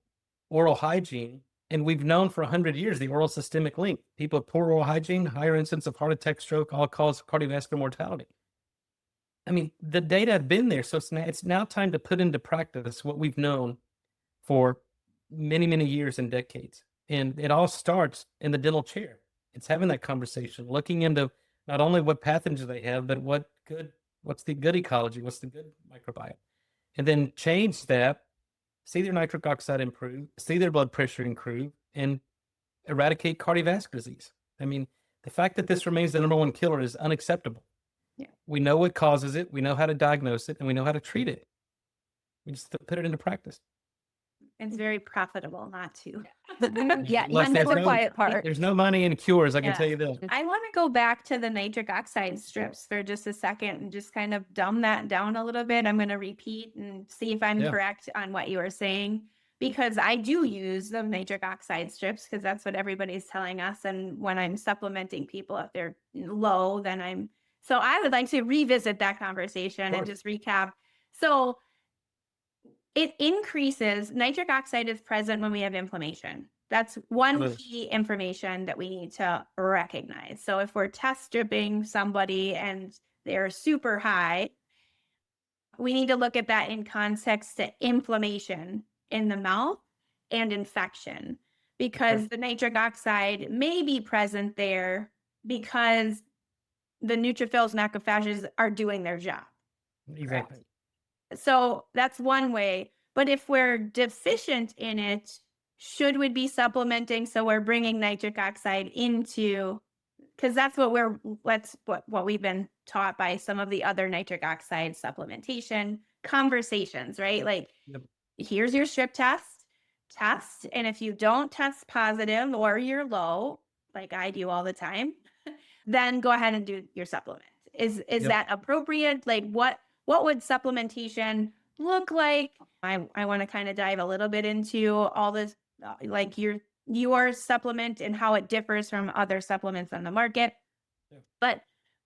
oral hygiene, and we've known for 100 years the oral systemic link, people with poor oral hygiene, higher incidence of heart attack, stroke, all-cause cardiovascular mortality. The data have been there, so it's now time to put into practice what we've known for many, many years and decades. And it all starts in the dental chair. It's having that conversation, looking into not only what pathogens they have, but what's the good ecology, what's the good microbiome, and then change that, see their nitric oxide improve, see their blood pressure improve, and eradicate cardiovascular disease. The fact that this remains the #1 killer is unacceptable. Yeah. We know what causes it, we know how to diagnose it, and we know how to treat it. We just put it into practice. It's very profitable not to. Yeah, that's the quiet part. There's no money in cures, I can tell you this. I want to go back to the nitric oxide strips for just a second and just kind of dumb that down a little bit. I'm going to repeat and see if I'm correct on what you were saying, because I do use the nitric oxide strips because that's what everybody's telling us. And when I'm supplementing people, if they're low, then so I would like to revisit that conversation and just recap. So it increases, nitric oxide is present when we have inflammation. That's one key information that we need to recognize. So if we're test stripping somebody and they're super high, we need to look at that in context to inflammation in the mouth and infection, because the nitric oxide may be present there because the neutrophils and macrophages are doing their job. Exactly. Correct? So that's one way. But if we're deficient in it, should we be supplementing so we're bringing nitric oxide into because that's what we've been taught by some of the other nitric oxide supplementation conversations, right? Like, Yep. here's your strip test, and if you don't test positive or you're low, like I do all the time, then go ahead and do your supplement. Is Yep. that appropriate? Like, what would supplementation look like? I want to kind of dive a little bit into all this, like your supplement and how it differs from other supplements on the market. Yeah. But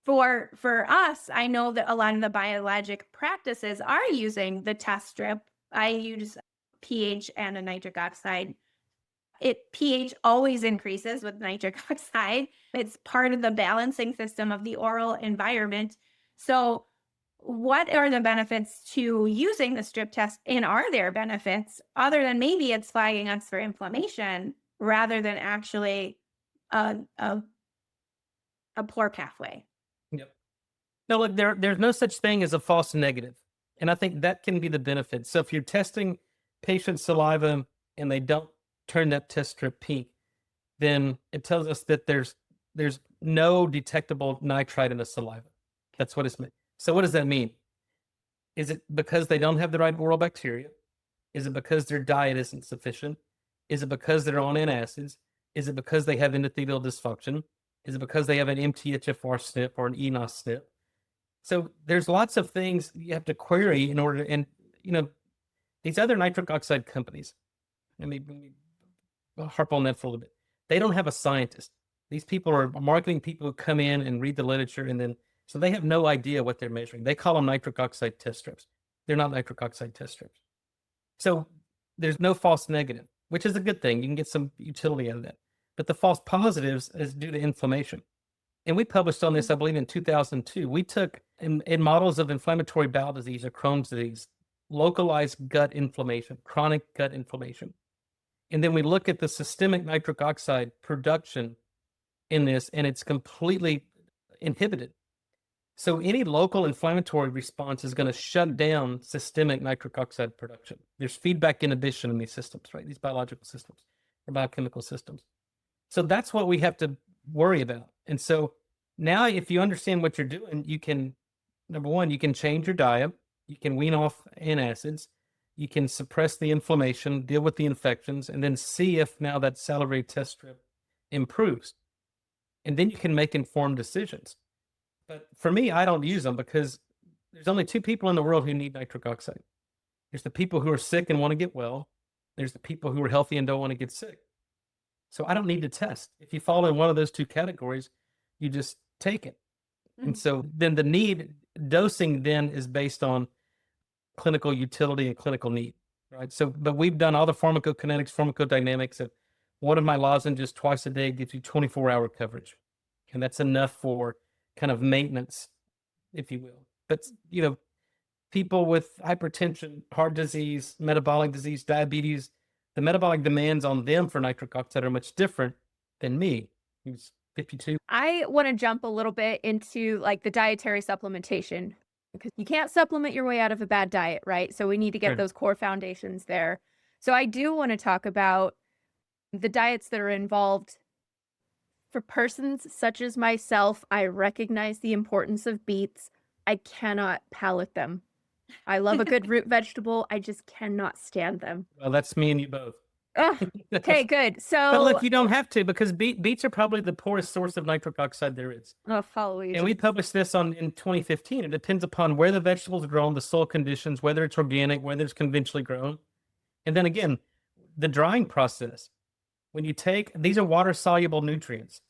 for us, I know that a lot of the biologic practices are using the test strip. I use pH and a nitric oxide. pH always increases with nitric oxide. It's part of the balancing system of the oral environment. So what are the benefits to using the strip test, and are there benefits other than maybe it's flagging us for inflammation rather than actually a poor pathway? Yep. No, look, there's no such thing as a false negative. And I think that can be the benefit. So if you're testing patient saliva and they don't turn that test strip pink, then it tells us that there's no detectable nitrite in the saliva. That's what it's meant. So what does that mean? Is it because they don't have the right oral bacteria? Is it because their diet isn't sufficient? Is it because they're on antacids? Is it because they have endothelial dysfunction? Is it because they have an MTHFR SNP or an eNOS SNP? So there's lots of things you have to query in order to, and these other nitric oxide companies, let me harp on that for a little bit. They don't have a scientist. These people are marketing people who come in and read the literature, and then, so they have no idea what they're measuring. They call them nitric oxide test strips. They're not nitric oxide test strips. So there's no false negative, which is a good thing. You can get some utility out of that. But the false positives is due to inflammation. And we published on this, I believe, in 2002. We took, in models of inflammatory bowel disease or Crohn's disease, localized gut inflammation, chronic gut inflammation. And then we look at the systemic nitric oxide production in this, and it's completely inhibited. So any local inflammatory response is going to shut down systemic nitric oxide production. There's feedback inhibition in these systems, right? These biological systems or biochemical systems. So that's what we have to worry about. And so now if you understand what you're doing, you can, number one, you can change your diet. You can wean off antacids. You can suppress the inflammation, deal with the infections, and then see if now that salivary test strip improves. And then you can make informed decisions. But for me, I don't use them because there's only two people in the world who need nitric oxide. There's the people who are sick and want to get well. There's the people who are healthy and don't want to get sick. So I don't need to test. If you fall in one of those two categories, you just take it. Mm-hmm. And so then the need dosing then is based on clinical utility and clinical need, right? So, but we've done all the pharmacokinetics, pharmacodynamics of one of my lozenges twice a day gives you 24-hour coverage. And that's enough for kind of maintenance, if you will. But, people with hypertension, heart disease, metabolic disease, diabetes, the metabolic demands on them for nitric oxide are much different than me, who's 52. I want to jump a little bit into like the dietary supplementation, because you can't supplement your way out of a bad diet, right? So we need to get those core foundations there. So I do want to talk about the diets that are involved. For persons such as myself, I recognize the importance of beets. I cannot palate them. I love a good root vegetable. I just cannot stand them. Well, that's me and you both. Oh, okay, good. So, but look, you don't have to, because beets are probably the poorest source of nitric oxide there is. Oh, follow you. And we published this in 2015. It depends upon where the vegetable is grown, the soil conditions, whether it's organic, whether it's conventionally grown. And then again, the drying process. When you take, these are water-soluble nutrients.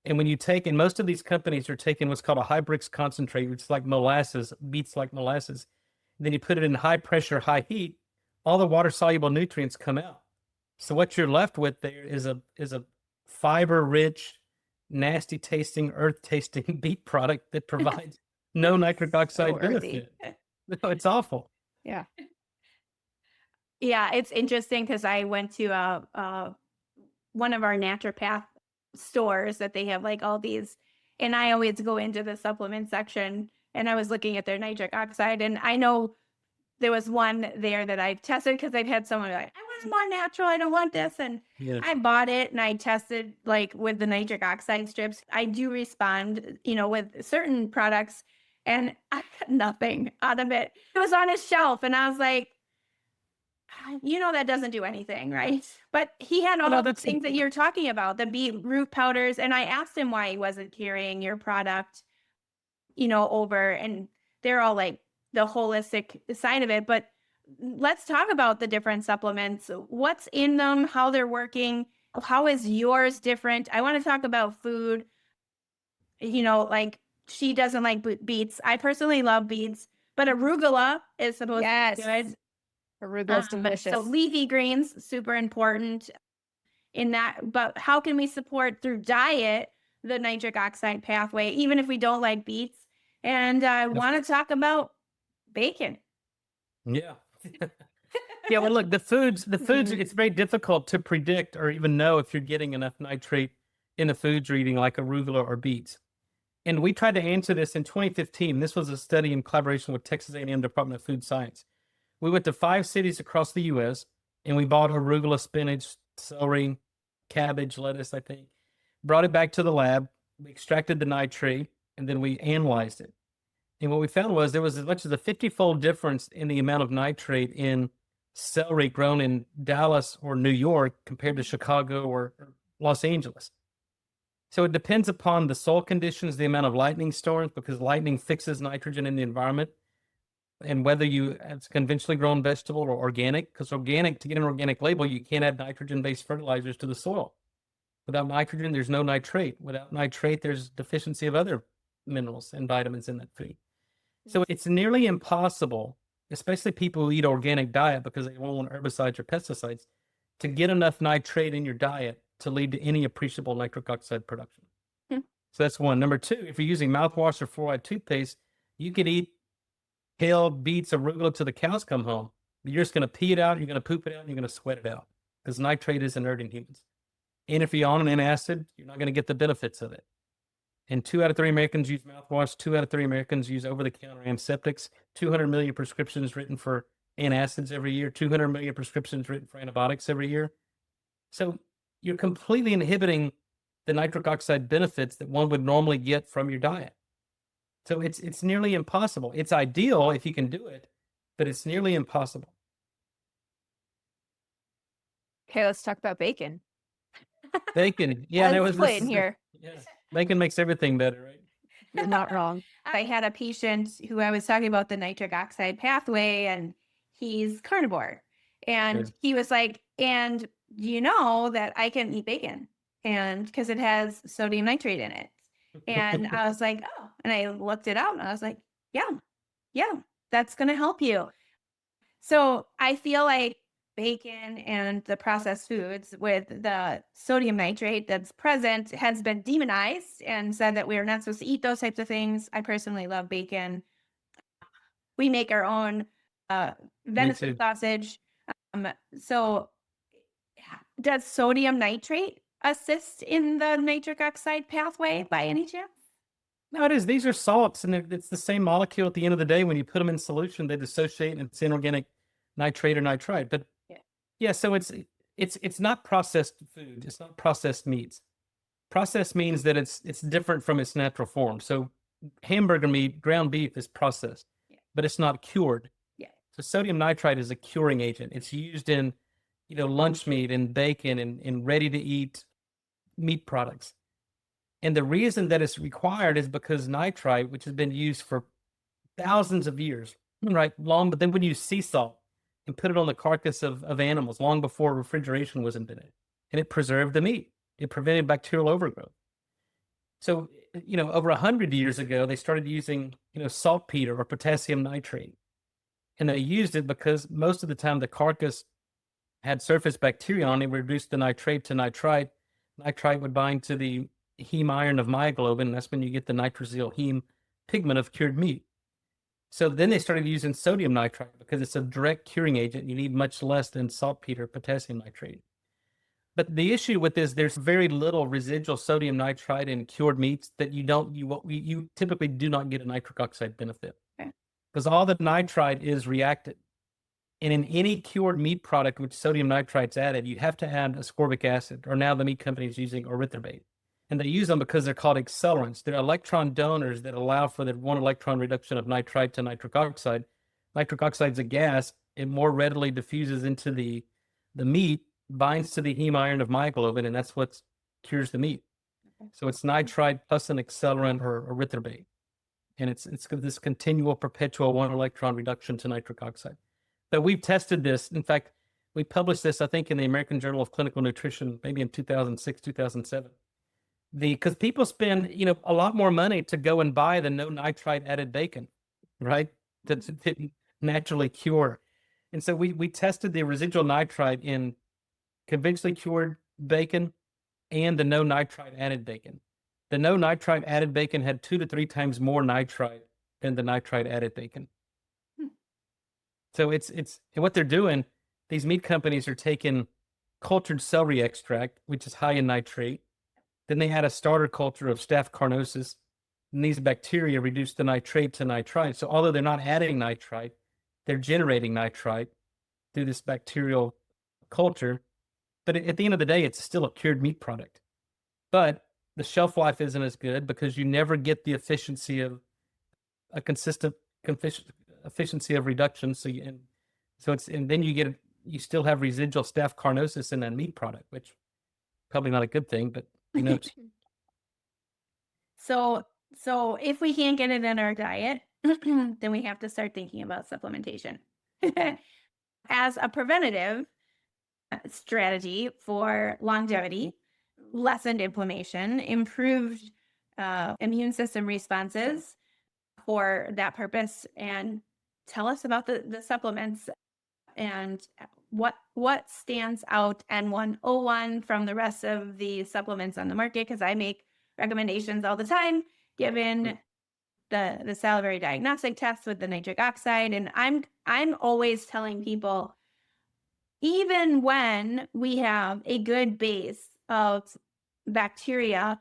And when you take, and most of these companies are taking what's called a high-brix concentrate, which is like molasses, beets like molasses. And then you put it in high pressure, high heat, all the water-soluble nutrients come out. So what you're left with there is a fiber-rich, nasty-tasting, earth-tasting beet product that provides no nitric oxide benefit. No, it's awful. Yeah. Yeah, it's interesting because I went to one of our naturopath stores that they have like all these, and I always go into the supplement section, and I was looking at their nitric oxide, and I know there was one there that I tested because I've had someone be like, I want more natural. I don't want this. And Yeah. I bought it and I tested like with the nitric oxide strips. I do respond, with certain products, and I got nothing out of it. It was on his shelf and I was like, that doesn't do anything, right? But he had all the things that you're talking about, the beetroot powders. And I asked him why he wasn't carrying your product, over, and they're all like the holistic side of it. But let's talk about the different supplements, what's in them, how they're working, how is yours different? I want to talk about food, like she doesn't like beets. I personally love beets, but arugula is supposed to be good. Arugula's delicious. So leafy greens, super important in that. But how can we support through diet the nitric oxide pathway, even if we don't like beets? And I want to talk about bacon. Yeah. Yeah, well, look, the foods, it's very difficult to predict or even know if you're getting enough nitrate in the foods you're eating, like arugula or beets. And we tried to answer this in 2015. This was a study in collaboration with Texas A&M Department of Food Science. We went to 5 cities across the U.S., and we bought arugula, spinach, celery, cabbage, lettuce, I think. Brought it back to the lab. We extracted the nitrate, and then we analyzed it. And what we found was there was as much as a 50-fold difference in the amount of nitrate in celery grown in Dallas or New York compared to Chicago or Los Angeles. So it depends upon the soil conditions, the amount of lightning storms, because lightning fixes nitrogen in the environment, and whether it's conventionally grown vegetable or organic, because organic, to get an organic label, you can't add nitrogen-based fertilizers to the soil. Without nitrogen, there's no nitrate. Without nitrate, there's deficiency of other minerals and vitamins in that food. So it's nearly impossible, especially people who eat organic diet because they won't want herbicides or pesticides, to get enough nitrate in your diet to lead to any appreciable nitric oxide production. So that's one. Number two, if you're using mouthwash or fluoride toothpaste, you could eat kale, beets, arugula till the cows come home. You're just going to pee it out, you're going to poop it out, and you're going to sweat it out because nitrate is inert in humans. And if you're on an antacid, you're not going to get the benefits of it. And 2 out of 3 Americans use mouthwash. 2 out of 3 Americans use over-the-counter antiseptics. 200 million prescriptions written for antacids every year. 200 million prescriptions written for antibiotics every year. So you're completely inhibiting the nitric oxide benefits that one would normally get from your diet. So it's nearly impossible. It's ideal if you can do it, but it's nearly impossible. Okay, let's talk about bacon. Bacon. Yeah, there was in here. Yeah, bacon makes everything better, right? You're not wrong. I had a patient who I was talking about the nitric oxide pathway, and he's carnivore. And he was like, and you know that I can eat bacon, and because it has sodium nitrate in it. And I was like, oh, and I looked it up and I was like, yeah, that's going to help you. So I feel like bacon and the processed foods with the sodium nitrate that's present has been demonized and said that we're not supposed to eat those types of things. I personally love bacon. We make our own venison sausage. So does sodium nitrate assist in the nitric oxide pathway by any chance? No, it is. These are salts, and it's the same molecule at the end of the day. When you put them in solution, they dissociate, and it's inorganic nitrate or nitrite. But yeah, so it's not processed food. It's not processed meats. Processed means that it's different from its natural form. So hamburger meat, ground beef is processed, but it's not cured. Yeah. So sodium nitrite is a curing agent. It's used in, lunch meat and bacon and ready to eat meat products. And the reason that it's required is because nitrite, which has been used for thousands of years, right? But then we use sea salt and put it on the carcass of animals long before refrigeration was invented. And it preserved the meat. It prevented bacterial overgrowth. So, over 100 years ago, they started using, saltpeter or potassium nitrate. And they used it because most of the time the carcass had surface bacteria on it, reduced the nitrate to nitrite. Nitrite would bind to the heme iron of myoglobin, and that's when you get the nitrosyl heme pigment of cured meat. So then they started using sodium nitrite because it's a direct curing agent. You need much less than saltpeter, potassium nitrate. But the issue with this, there's very little residual sodium nitrite in cured meats that you typically do not get a nitric oxide benefit. Because all the nitrite is reacted. And in any cured meat product with sodium nitrite's added, you have to add ascorbic acid, or now the meat company is using erythrobate. And they use them because they're called accelerants. They're electron donors that allow for the 1 electron reduction of nitrite to nitric oxide. Nitric oxide is a gas. It more readily diffuses into the meat, binds to the heme iron of myoglobin, and that's what cures the meat. Okay. So it's nitrite plus an accelerant or erythrobate. And it's this continual perpetual 1 electron reduction to nitric oxide. But we've tested this. In fact, we published this, I think, in the American Journal of Clinical Nutrition, maybe in 2006, 2007. Because people spend, a lot more money to go and buy the no nitrite added bacon, right? That naturally cure. And so we tested the residual nitrite in conventionally cured bacon and the no nitrite added bacon. The no nitrite added bacon had 2 to 3 times more nitrite than the nitrite added bacon. So it's what they're doing. These meat companies are taking cultured celery extract, which is high in nitrate. Then they add a starter culture of Staph carnosus, and these bacteria reduce the nitrate to nitrite. So although they're not adding nitrite, they're generating nitrite through this bacterial culture. But at the end of the day, it's still a cured meat product. But the shelf life isn't as good because you never get the efficiency of a consistent efficiency of reduction. And then you still have residual Staph carnosus in that meat product, which probably not a good thing, but who knows? So if we can't get it in our diet, then we have to start thinking about supplementation as a preventative strategy for longevity, lessened inflammation, improved immune system responses for that purpose. And tell us about the supplements and what stands out N101 from the rest of the supplements on the market, because I make recommendations all the time given the salivary diagnostic test with the nitric oxide. And I'm always telling people, even when we have a good base of bacteria,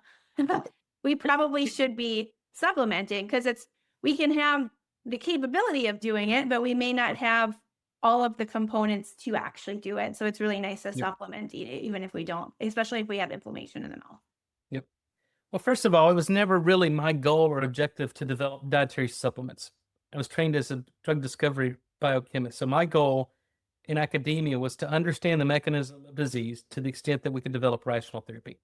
we probably should be supplementing, because we can have the capability of doing it, but we may not have all of the components to actually do it. So it's really nice to supplement even if we don't, especially if we have inflammation in the mouth. Yep. Well, first of all, it was never really my goal or objective to develop dietary supplements. I was trained as a drug discovery biochemist. So my goal in academia was to understand the mechanism of disease to the extent that we could develop rational therapy.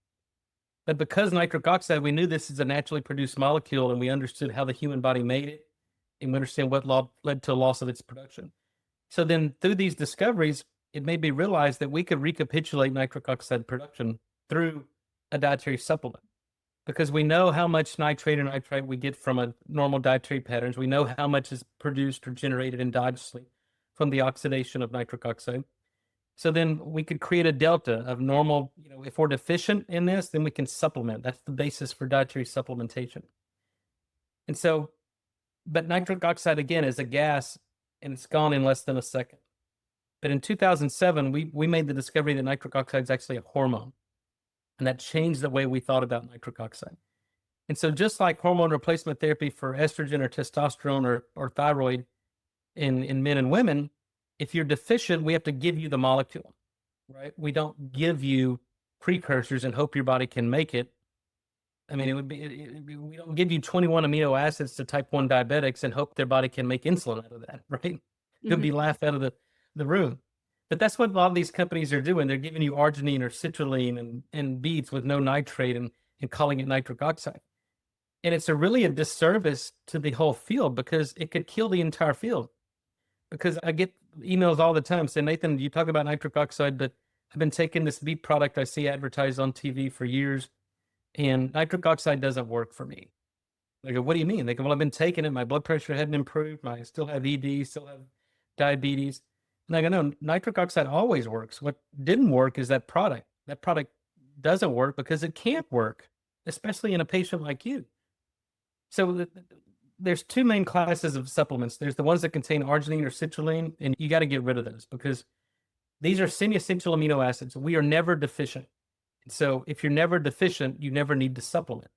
But because nitric oxide, we knew this is a naturally produced molecule, and we understood how the human body made it, and we understand what led to a loss of its production. So then through these discoveries, it made me realize that we could recapitulate nitric oxide production through a dietary supplement, because we know how much nitrate or nitrite we get from a normal dietary patterns. We know how much is produced or generated endogenously from the oxidation of nitric oxide. So then we could create a delta of normal, if we're deficient in this, then we can supplement. That's the basis for dietary supplementation. And so, but nitric oxide, again, is a gas, and it's gone in less than a second. But in 2007, we made the discovery that nitric oxide is actually a hormone. And that changed the way we thought about nitric oxide. And so just like hormone replacement therapy for estrogen or testosterone or thyroid in men and women, if you're deficient, we have to give you the molecule, right? We don't give you precursors and hope your body can make it. I mean, we don't give you 21 amino acids to type 1 diabetics and hope their body can make insulin out of that, right? Could be laughed out of the room. But that's what a lot of these companies are doing. They're giving you arginine or citrulline and beads with no nitrate and calling it nitric oxide. And it's really a disservice to the whole field, because it could kill the entire field. Because I get emails all the time saying, Nathan, you talk about nitric oxide, but I've been taking this beet product I see advertised on TV for years, and nitric oxide doesn't work for me. I go, what do you mean? They go, well, I've been taking it. My blood pressure hadn't improved. I still have ED, still have diabetes. And I go, no, nitric oxide always works. What didn't work is that product. That product doesn't work because it can't work, especially in a patient like you. So there's 2 main classes of supplements. There's the ones that contain arginine or citrulline, and you got to get rid of those because these are semi-essential amino acids. We are never deficient. So if you're never deficient, you never need to supplement.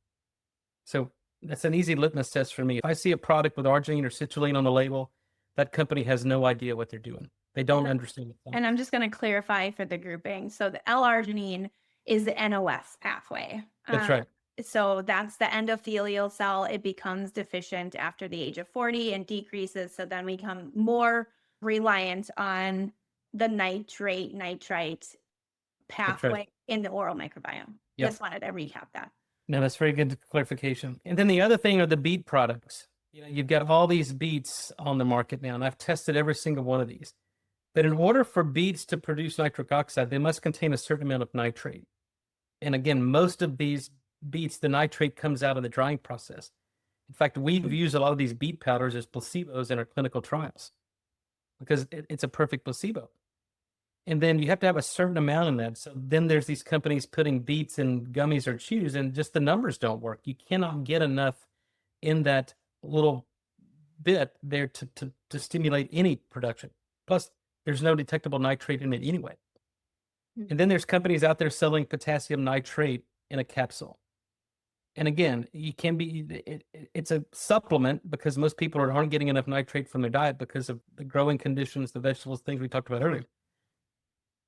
So that's an easy litmus test for me. If I see a product with arginine or citrulline on the label, that company has no idea what they're doing. They don't understand it. And I'm just going to clarify for the grouping. So the L-arginine is the NOS pathway. That's right. So that's the endothelial cell. It becomes deficient after the age of 40 and decreases. So then we become more reliant on the nitrite pathway in the oral microbiome. Yep. Just wanted to recap that. No, that's very good clarification. And then the other thing are the beet products. You've got all these beets on the market now, and I've tested every single one of these. But in order for beets to produce nitric oxide, they must contain a certain amount of nitrate. And again, most of these beets, the nitrate comes out of the drying process. In fact, we've used a lot of these beet powders as placebos in our clinical trials because it's a perfect placebo. And then you have to have a certain amount in that. So then there's these companies putting beets in gummies or chews, and just the numbers don't work. You cannot get enough in that little bit there to stimulate any production. Plus, there's no detectable nitrate in it anyway. And then there's companies out there selling potassium nitrate in a capsule. And again, it's a supplement because most people aren't getting enough nitrate from their diet because of the growing conditions, the vegetables, things we talked about earlier.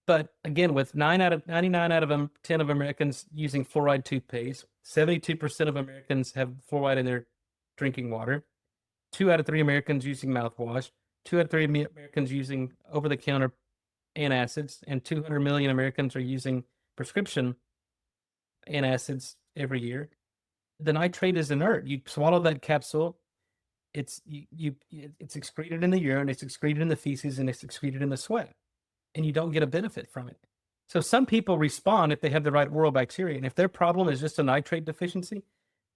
But again, with 99 out of 10 of Americans using fluoride toothpaste, 72% of Americans have fluoride in their drinking water, 2 out of 3 Americans using mouthwash, 2 out of 3 Americans using over-the-counter antacids, and 200 million Americans are using prescription antacids every year. The nitrate is inert. You swallow that capsule, it's excreted in the urine, it's excreted in the feces, and it's excreted in the sweat, and you don't get a benefit from it. So some people respond if they have the right oral bacteria, and if their problem is just a nitrate deficiency,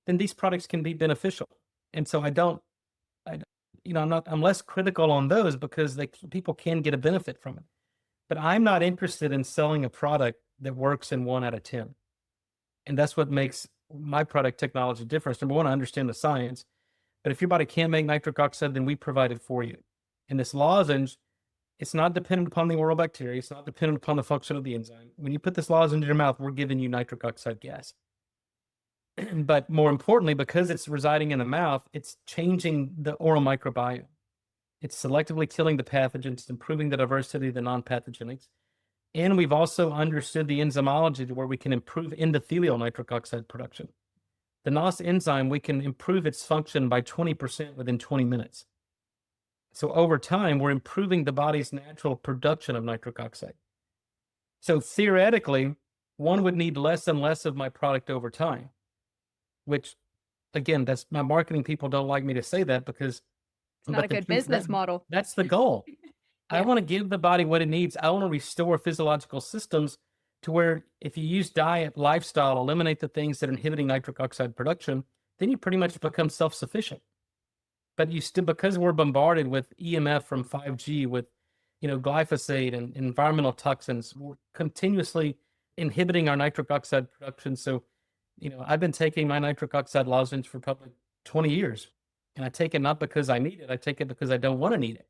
then these products can be beneficial. And so I'm less critical on those because people can get a benefit from it. But I'm not interested in selling a product that works in 1 out of 10. And that's what makes my product technology different. Number one, I understand the science. But if your body can't make nitric oxide, then we provide it for you. And this lozenge, it's not dependent upon the oral bacteria. It's not dependent upon the function of the enzyme. When you put this lozenge into your mouth, we're giving you nitric oxide gas. But more importantly, because it's residing in the mouth, it's changing the oral microbiome. It's selectively killing the pathogens, improving the diversity of the non-pathogenics. And we've also understood the enzymology to where we can improve endothelial nitric oxide production. The NOS enzyme, we can improve its function by 20% within 20 minutes. So over time, we're improving the body's natural production of nitric oxide. So theoretically, one would need less and less of my product over time, which, again, that's my marketing people don't like me to say that because it's not a good business model. That's the goal. Yeah. I want to give the body what it needs. I want to restore physiological systems to where if you use diet, lifestyle, eliminate the things that are inhibiting nitric oxide production, then you pretty much become self-sufficient. But you still, because we're bombarded with EMF from 5G, with glyphosate and environmental toxins, we're continuously inhibiting our nitric oxide production. So, I've been taking my nitric oxide lozenge for probably 20 years. And I take it not because I need it. I take it because I don't want to need it.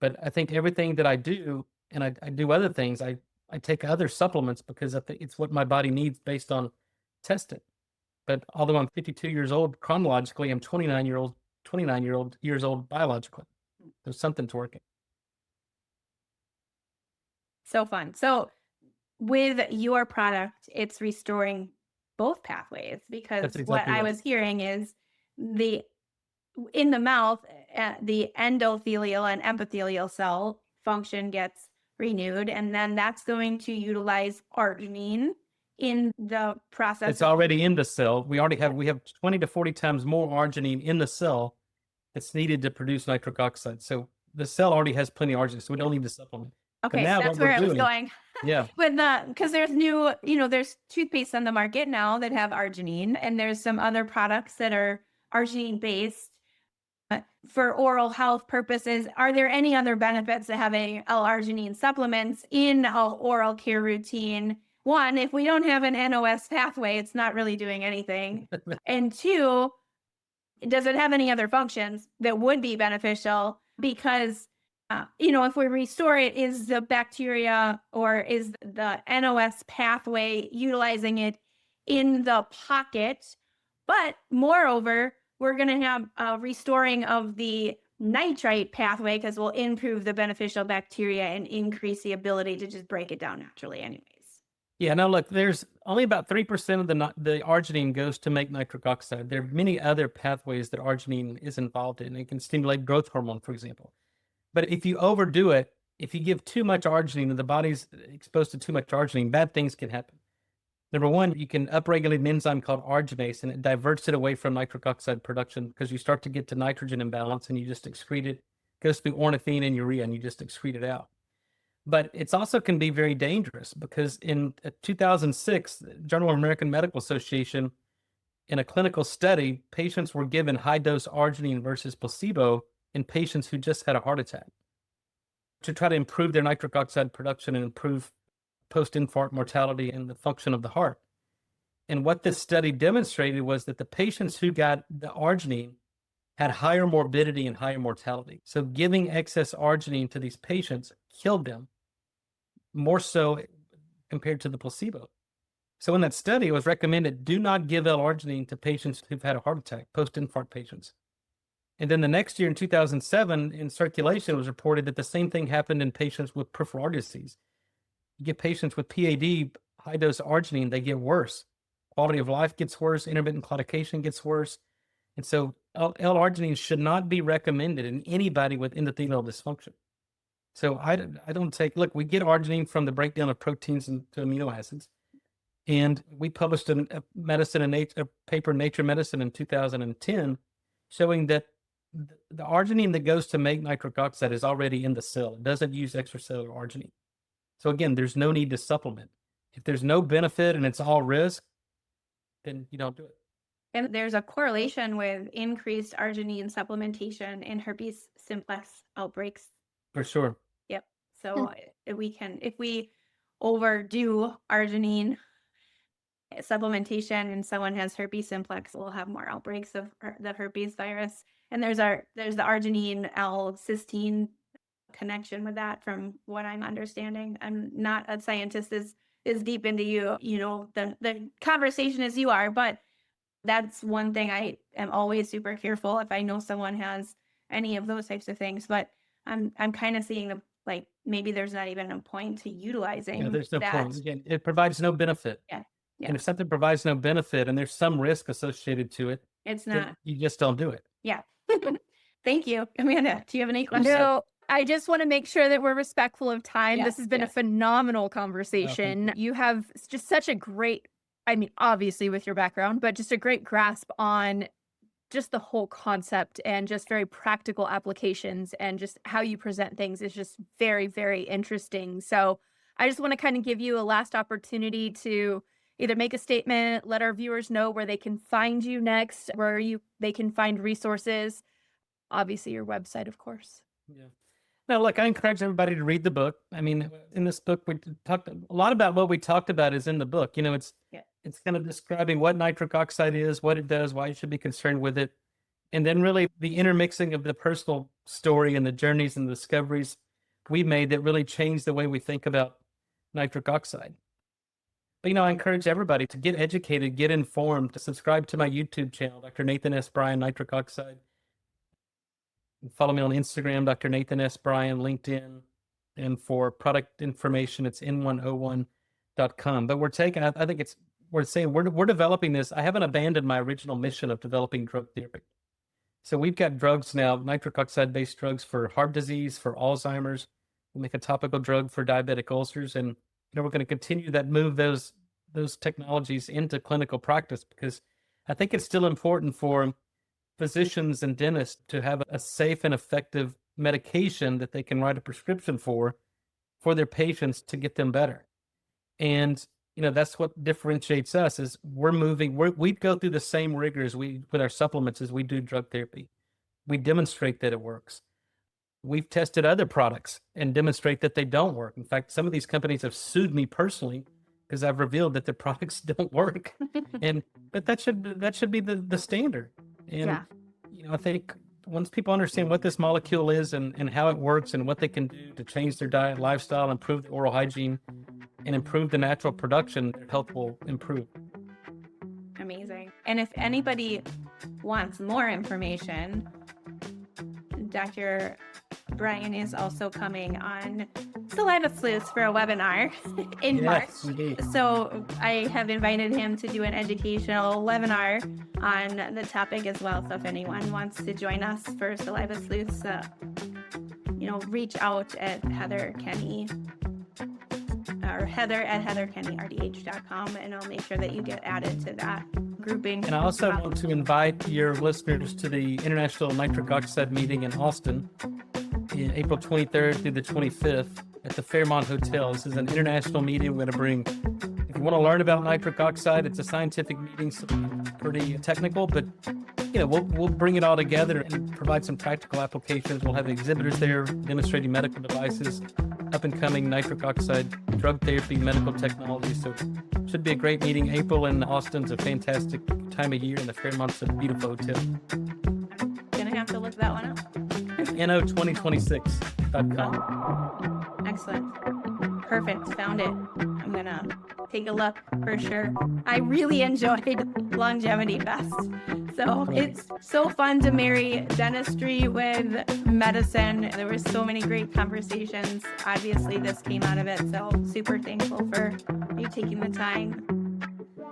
But I think everything that I do, and I do other things, I take other supplements because I think it's what my body needs based on testing. But although I'm 52 years old chronologically, I'm 29 years old biologically. There's something to working. So fun. So with your product, it's restoring both pathways because That's exactly what I right. was hearing is in the mouth, the endothelial and epithelial cell function gets renewed, and then that's going to utilize arginine in the process. It's already in the cell. We have 20 to 40 times more arginine in the cell that's needed to produce nitric oxide. So the cell already has plenty of arginine, so we don't need to supplement. Okay, now that's what where I we're was doing- going. Yeah. Because there's there's toothpaste on the market now that have arginine, and there's some other products that are arginine based. For oral health purposes, are there any other benefits to having L-arginine supplements in our oral care routine? One, if we don't have an NOS pathway, it's not really doing anything. And two, does it have any other functions that would be beneficial? Because, if we restore it, is the bacteria or is the NOS pathway utilizing it in the pocket? But moreover, we're going to have a restoring of the nitrite pathway because we'll improve the beneficial bacteria and increase the ability to just break it down naturally anyways. Yeah, now look, there's only about 3% of the arginine goes to make nitric oxide. There are many other pathways that arginine is involved in. It can stimulate growth hormone, for example. But if you overdo it, if you give too much arginine and the body's exposed to too much arginine, bad things can happen. Number one, you can upregulate an enzyme called arginase, and it diverts it away from nitric oxide production because you start to get to nitrogen imbalance and you just excrete it. It goes through ornithine and urea and you just excrete it out. But it's also can be very dangerous because in 2006, the Journal of American Medical Association, in a clinical study, patients were given high-dose arginine versus placebo in patients who just had a heart attack to try to improve their nitric oxide production and improve post-infarct mortality and the function of the heart. And what this study demonstrated was that the patients who got the arginine had higher morbidity and higher mortality. So giving excess arginine to these patients killed them more so compared to the placebo. So in that study, it was recommended do not give L-arginine to patients who've had a heart attack, post-infarct patients. And then the next year in 2007, in Circulation, it was reported that the same thing happened in patients with peripheral artery disease. You get patients with PAD, high-dose arginine, they get worse. Quality of life gets worse. Intermittent claudication gets worse. And so L-arginine should not be recommended in anybody with endothelial dysfunction. So I don't take, look, we get arginine from the breakdown of proteins into amino acids. And we published a paper in Nature Medicine in 2010 showing that the arginine that goes to make nitric oxide is already in the cell. It doesn't use extracellular arginine. So again, there's no need to supplement. If there's no benefit and it's all risk, then you don't do it. And there's a correlation with increased arginine supplementation in herpes simplex outbreaks. For sure. Yep. So if we overdo arginine supplementation and someone has herpes simplex, we'll have more outbreaks of the herpes virus. And there's the arginine L-cysteine connection with that from what I'm understanding. I'm not a scientist as deep into the conversation as you are, but that's one thing I am always super careful if I know someone has any of those types of things. But I'm kind of seeing maybe there's not even a point to utilizing. Yeah, there's no that. point. Again, it provides no benefit. Yeah. And if something provides no benefit and there's some risk associated to it, it's not. You just don't do it. Yeah. Thank you. Amanda, do you have any questions? No, I just want to make sure that we're respectful of time. Yes, This has been a phenomenal conversation. You have just such a great, obviously with your background, but just a great grasp on just the whole concept and just very practical applications, and just how you present things is just very, very interesting. So I just want to kind of give you a last opportunity to either make a statement, let our viewers know where they can find you next, where they can find resources, obviously your website, of course. Yeah. No, look, I encourage everybody to read the book. In this book, we talked a lot about what we talked about is in the book. It's kind of describing what nitric oxide is, what it does, why you should be concerned with it. And then really the intermixing of the personal story and the journeys and the discoveries we made that really changed the way we think about nitric oxide. But, I encourage everybody to get educated, get informed, to subscribe to my YouTube channel, Dr. Nathan S. Bryan, Nitric Oxide. Follow me on Instagram, Dr. Nathan S. Bryan, LinkedIn. And for product information, it's n101.com. But we're saying we're developing this. I haven't abandoned my original mission of developing drug therapy. So we've got drugs now, nitric oxide-based drugs for heart disease, for Alzheimer's. We make a topical drug for diabetic ulcers, and we're going to continue that, move those technologies into clinical practice, because I think it's still important for physicians and dentists to have a safe and effective medication that they can write a prescription for their patients to get them better. And that's what differentiates us is we go through the same rigors with our supplements as we do drug therapy. We demonstrate that it works. We've tested other products and demonstrate that they don't work. In fact, some of these companies have sued me personally because I've revealed that their products don't work. But that should be the standard. And I think once people understand what this molecule is and how it works and what they can do to change their diet, lifestyle, improve the oral hygiene, and improve the natural production, their health will improve. Amazing. And if anybody wants more information, Dr. Bryan is also coming on saliva sleuths for a webinar in March. Indeed. So I have invited him to do an educational webinar on the topic as well. So if anyone wants to join us for saliva sleuths, reach out at Heather Kenney or Heather at heatherkenneyrdh.com, and I'll make sure that you get added to that grouping. And I also want to invite your listeners to the International Nitric Oxide meeting in Austin in April 23rd through the 25th at the Fairmont Hotel. This is an international meeting. We're going to bring, if you want to learn about nitric oxide, it's a scientific meeting, so pretty technical, but we'll bring it all together and provide some practical applications. We'll have exhibitors there demonstrating medical devices, up and coming nitric oxide drug therapy, medical technology. So it should be a great meeting. April in Austin's a fantastic time of year, and the Fairmont's a beautiful hotel. I'm gonna have to look that one up. no2026.com. Excellent. Perfect. Found it. I'm gonna take a look for sure. I really enjoyed Longevity Fest. So it's so fun to marry dentistry with medicine. There were so many great conversations. Obviously, this came out of it. So super thankful for you taking the time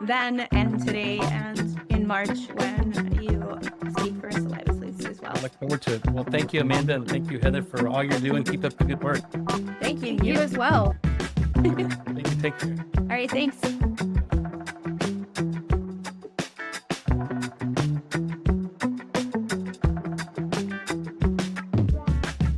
then and today and in March when you speak for Saliva Sleuths as well. I look forward to it. Well, thank you, Amanda, and thank you, Heather, for all you're doing. Keep up the good work. Thank you. You as well. Thank you. Take care. All right. Thanks.